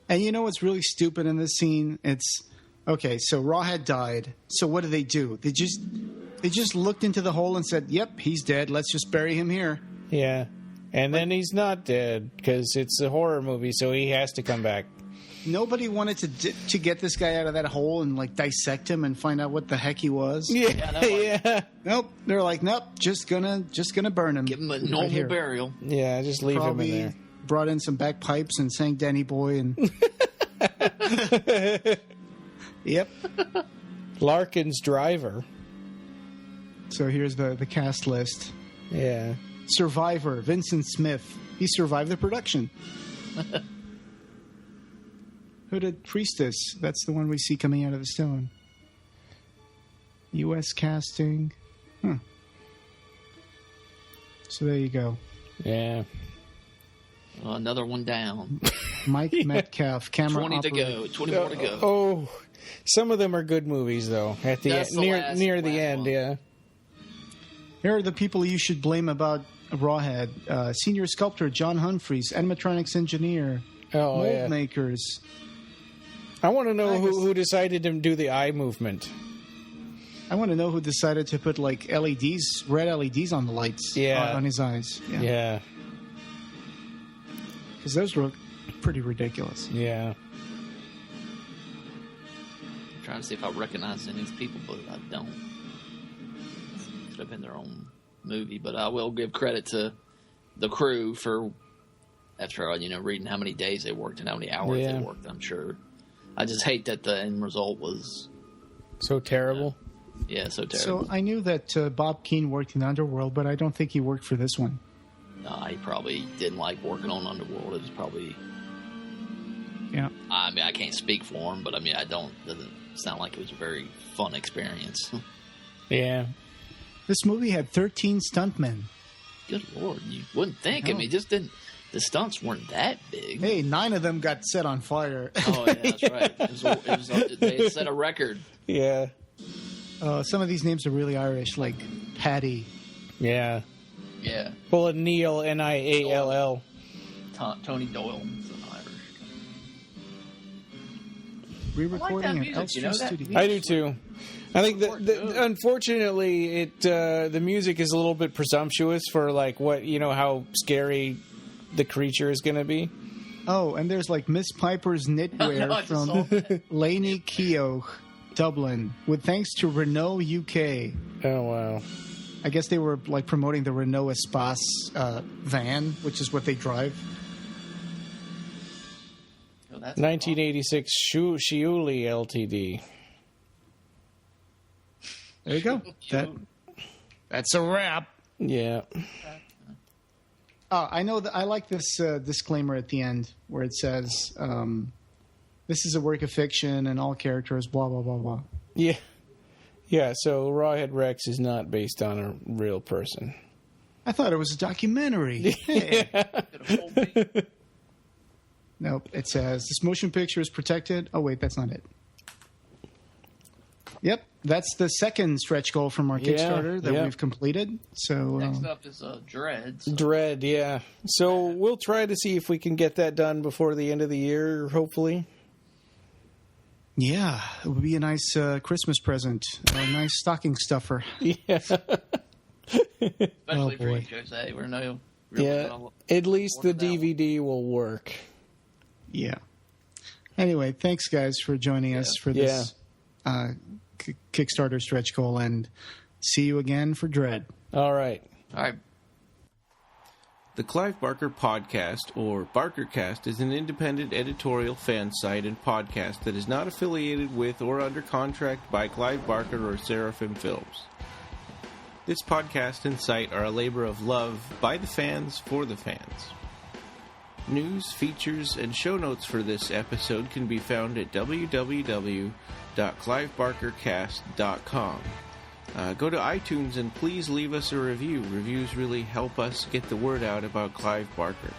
And you know what's really stupid in this scene? It's... Okay, so Rawhead died. So what do? They just looked into the hole and said, yep, he's dead. Let's just bury him here. Yeah. And then he's not dead, because it's a horror movie, so he has to come back. Nobody wanted to get this guy out of that hole and like dissect him and find out what the heck he was. Yeah. Nope. They're like, nope. Just gonna burn him. Give him a normal burial. Yeah, just leave Probably him in there. Brought in some bagpipes and sang Danny Boy and. Yep. Larkin's driver. So here's the cast list. Yeah. Survivor, Vincent Smith. He survived the production. Hooded Priestess. That's the one we see coming out of the stone. U.S. casting. So there you go. Yeah. Another one down. Mike Metcalf, camera 20 to operator. go. 20 more to go. Oh, some of them are good movies, though. At the That's end, the near last the end, one. yeah. Here are the people you should blame about Rawhead. Senior sculptor John Humphreys, animatronics engineer, mold makers. I want to know who decided to do the eye movement. I want to know who decided to put like LEDs, red LEDs on the lights on his eyes. Yeah. Because those look pretty ridiculous. Yeah. I'm trying to see if I recognize any of these people, but I don't. Could have been their own movie, but I will give credit to the crew for, after reading how many days they worked and how many hours they worked. I'm sure. I just hate that the end result was so terrible. Yeah, so terrible. So I knew that Bob Keane worked in Underworld, but I don't think he worked for this one. No, he probably didn't like working on Underworld. It was probably... Yeah. I mean, I can't speak for him, but I mean, doesn't sound like it was a very fun experience. Yeah. This movie had 13 stuntmen. Good Lord, you wouldn't think. I mean, just didn't... The stunts weren't that big. Hey, 9 of them got set on fire. Oh, yeah, that's right. They had set a record. Yeah. Some of these names are really Irish, like Paddy. Yeah. Yeah. Well, Neil, Niall. Tony Doyle. Irish. Re-recording like at that music, Elstree Studios. I do too. I think unfortunately, the music is a little bit presumptuous for like what how scary the creature is going to be. Oh, and there's like Miss Piper's knitwear from Laney Keogh, Dublin, with thanks to Renault UK. Oh wow! I guess they were like promoting the Renault Espace van, which is what they drive. 1986 Shiuli Ltd. There you go. That's a wrap. Yeah. Oh, I know that I like this disclaimer at the end where it says, "This is a work of fiction and all characters, blah blah blah blah." Yeah. Yeah. So Rawhead Rex is not based on a real person. I thought it was a documentary. Hey. Nope. It says this motion picture is protected. Oh wait, that's not it. Yep, that's the second stretch goal from our Kickstarter that we've completed. So next up is Dread. So. Dread, yeah. So we'll try to see if we can get that done before the end of the year, hopefully. Yeah, it would be a nice Christmas present, a nice stocking stuffer. Yeah. Especially for you, Jose. We're at least the DVD will work. Yeah. Anyway, thanks guys for joining us for this Kickstarter stretch goal, and see you again for Dread. All right. The Clive Barker Podcast, or BarkerCast, is an independent editorial fan site and podcast that is not affiliated with or under contract by Clive Barker or Seraphim Films. This podcast and site are a labor of love by the fans for the fans. News, features, and show notes for this episode can be found at www.clivebarkercast.com. Go to iTunes and please leave us a review. Reviews really help us get the word out about Clive Barker.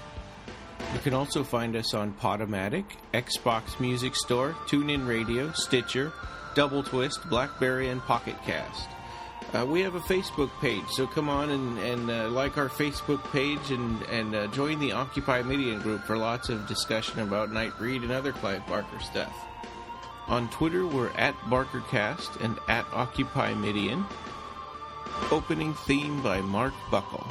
You can also find us on Podomatic, Xbox Music Store, TuneIn Radio, Stitcher, Double Twist, BlackBerry, and Pocket Cast. We have a Facebook page, so come on and like our Facebook page and join the Occupy Midian group for lots of discussion about Nightbreed and other Clive Barker stuff. On Twitter, we're at BarkerCast and at Occupy Midian. Opening theme by Mark Buckle.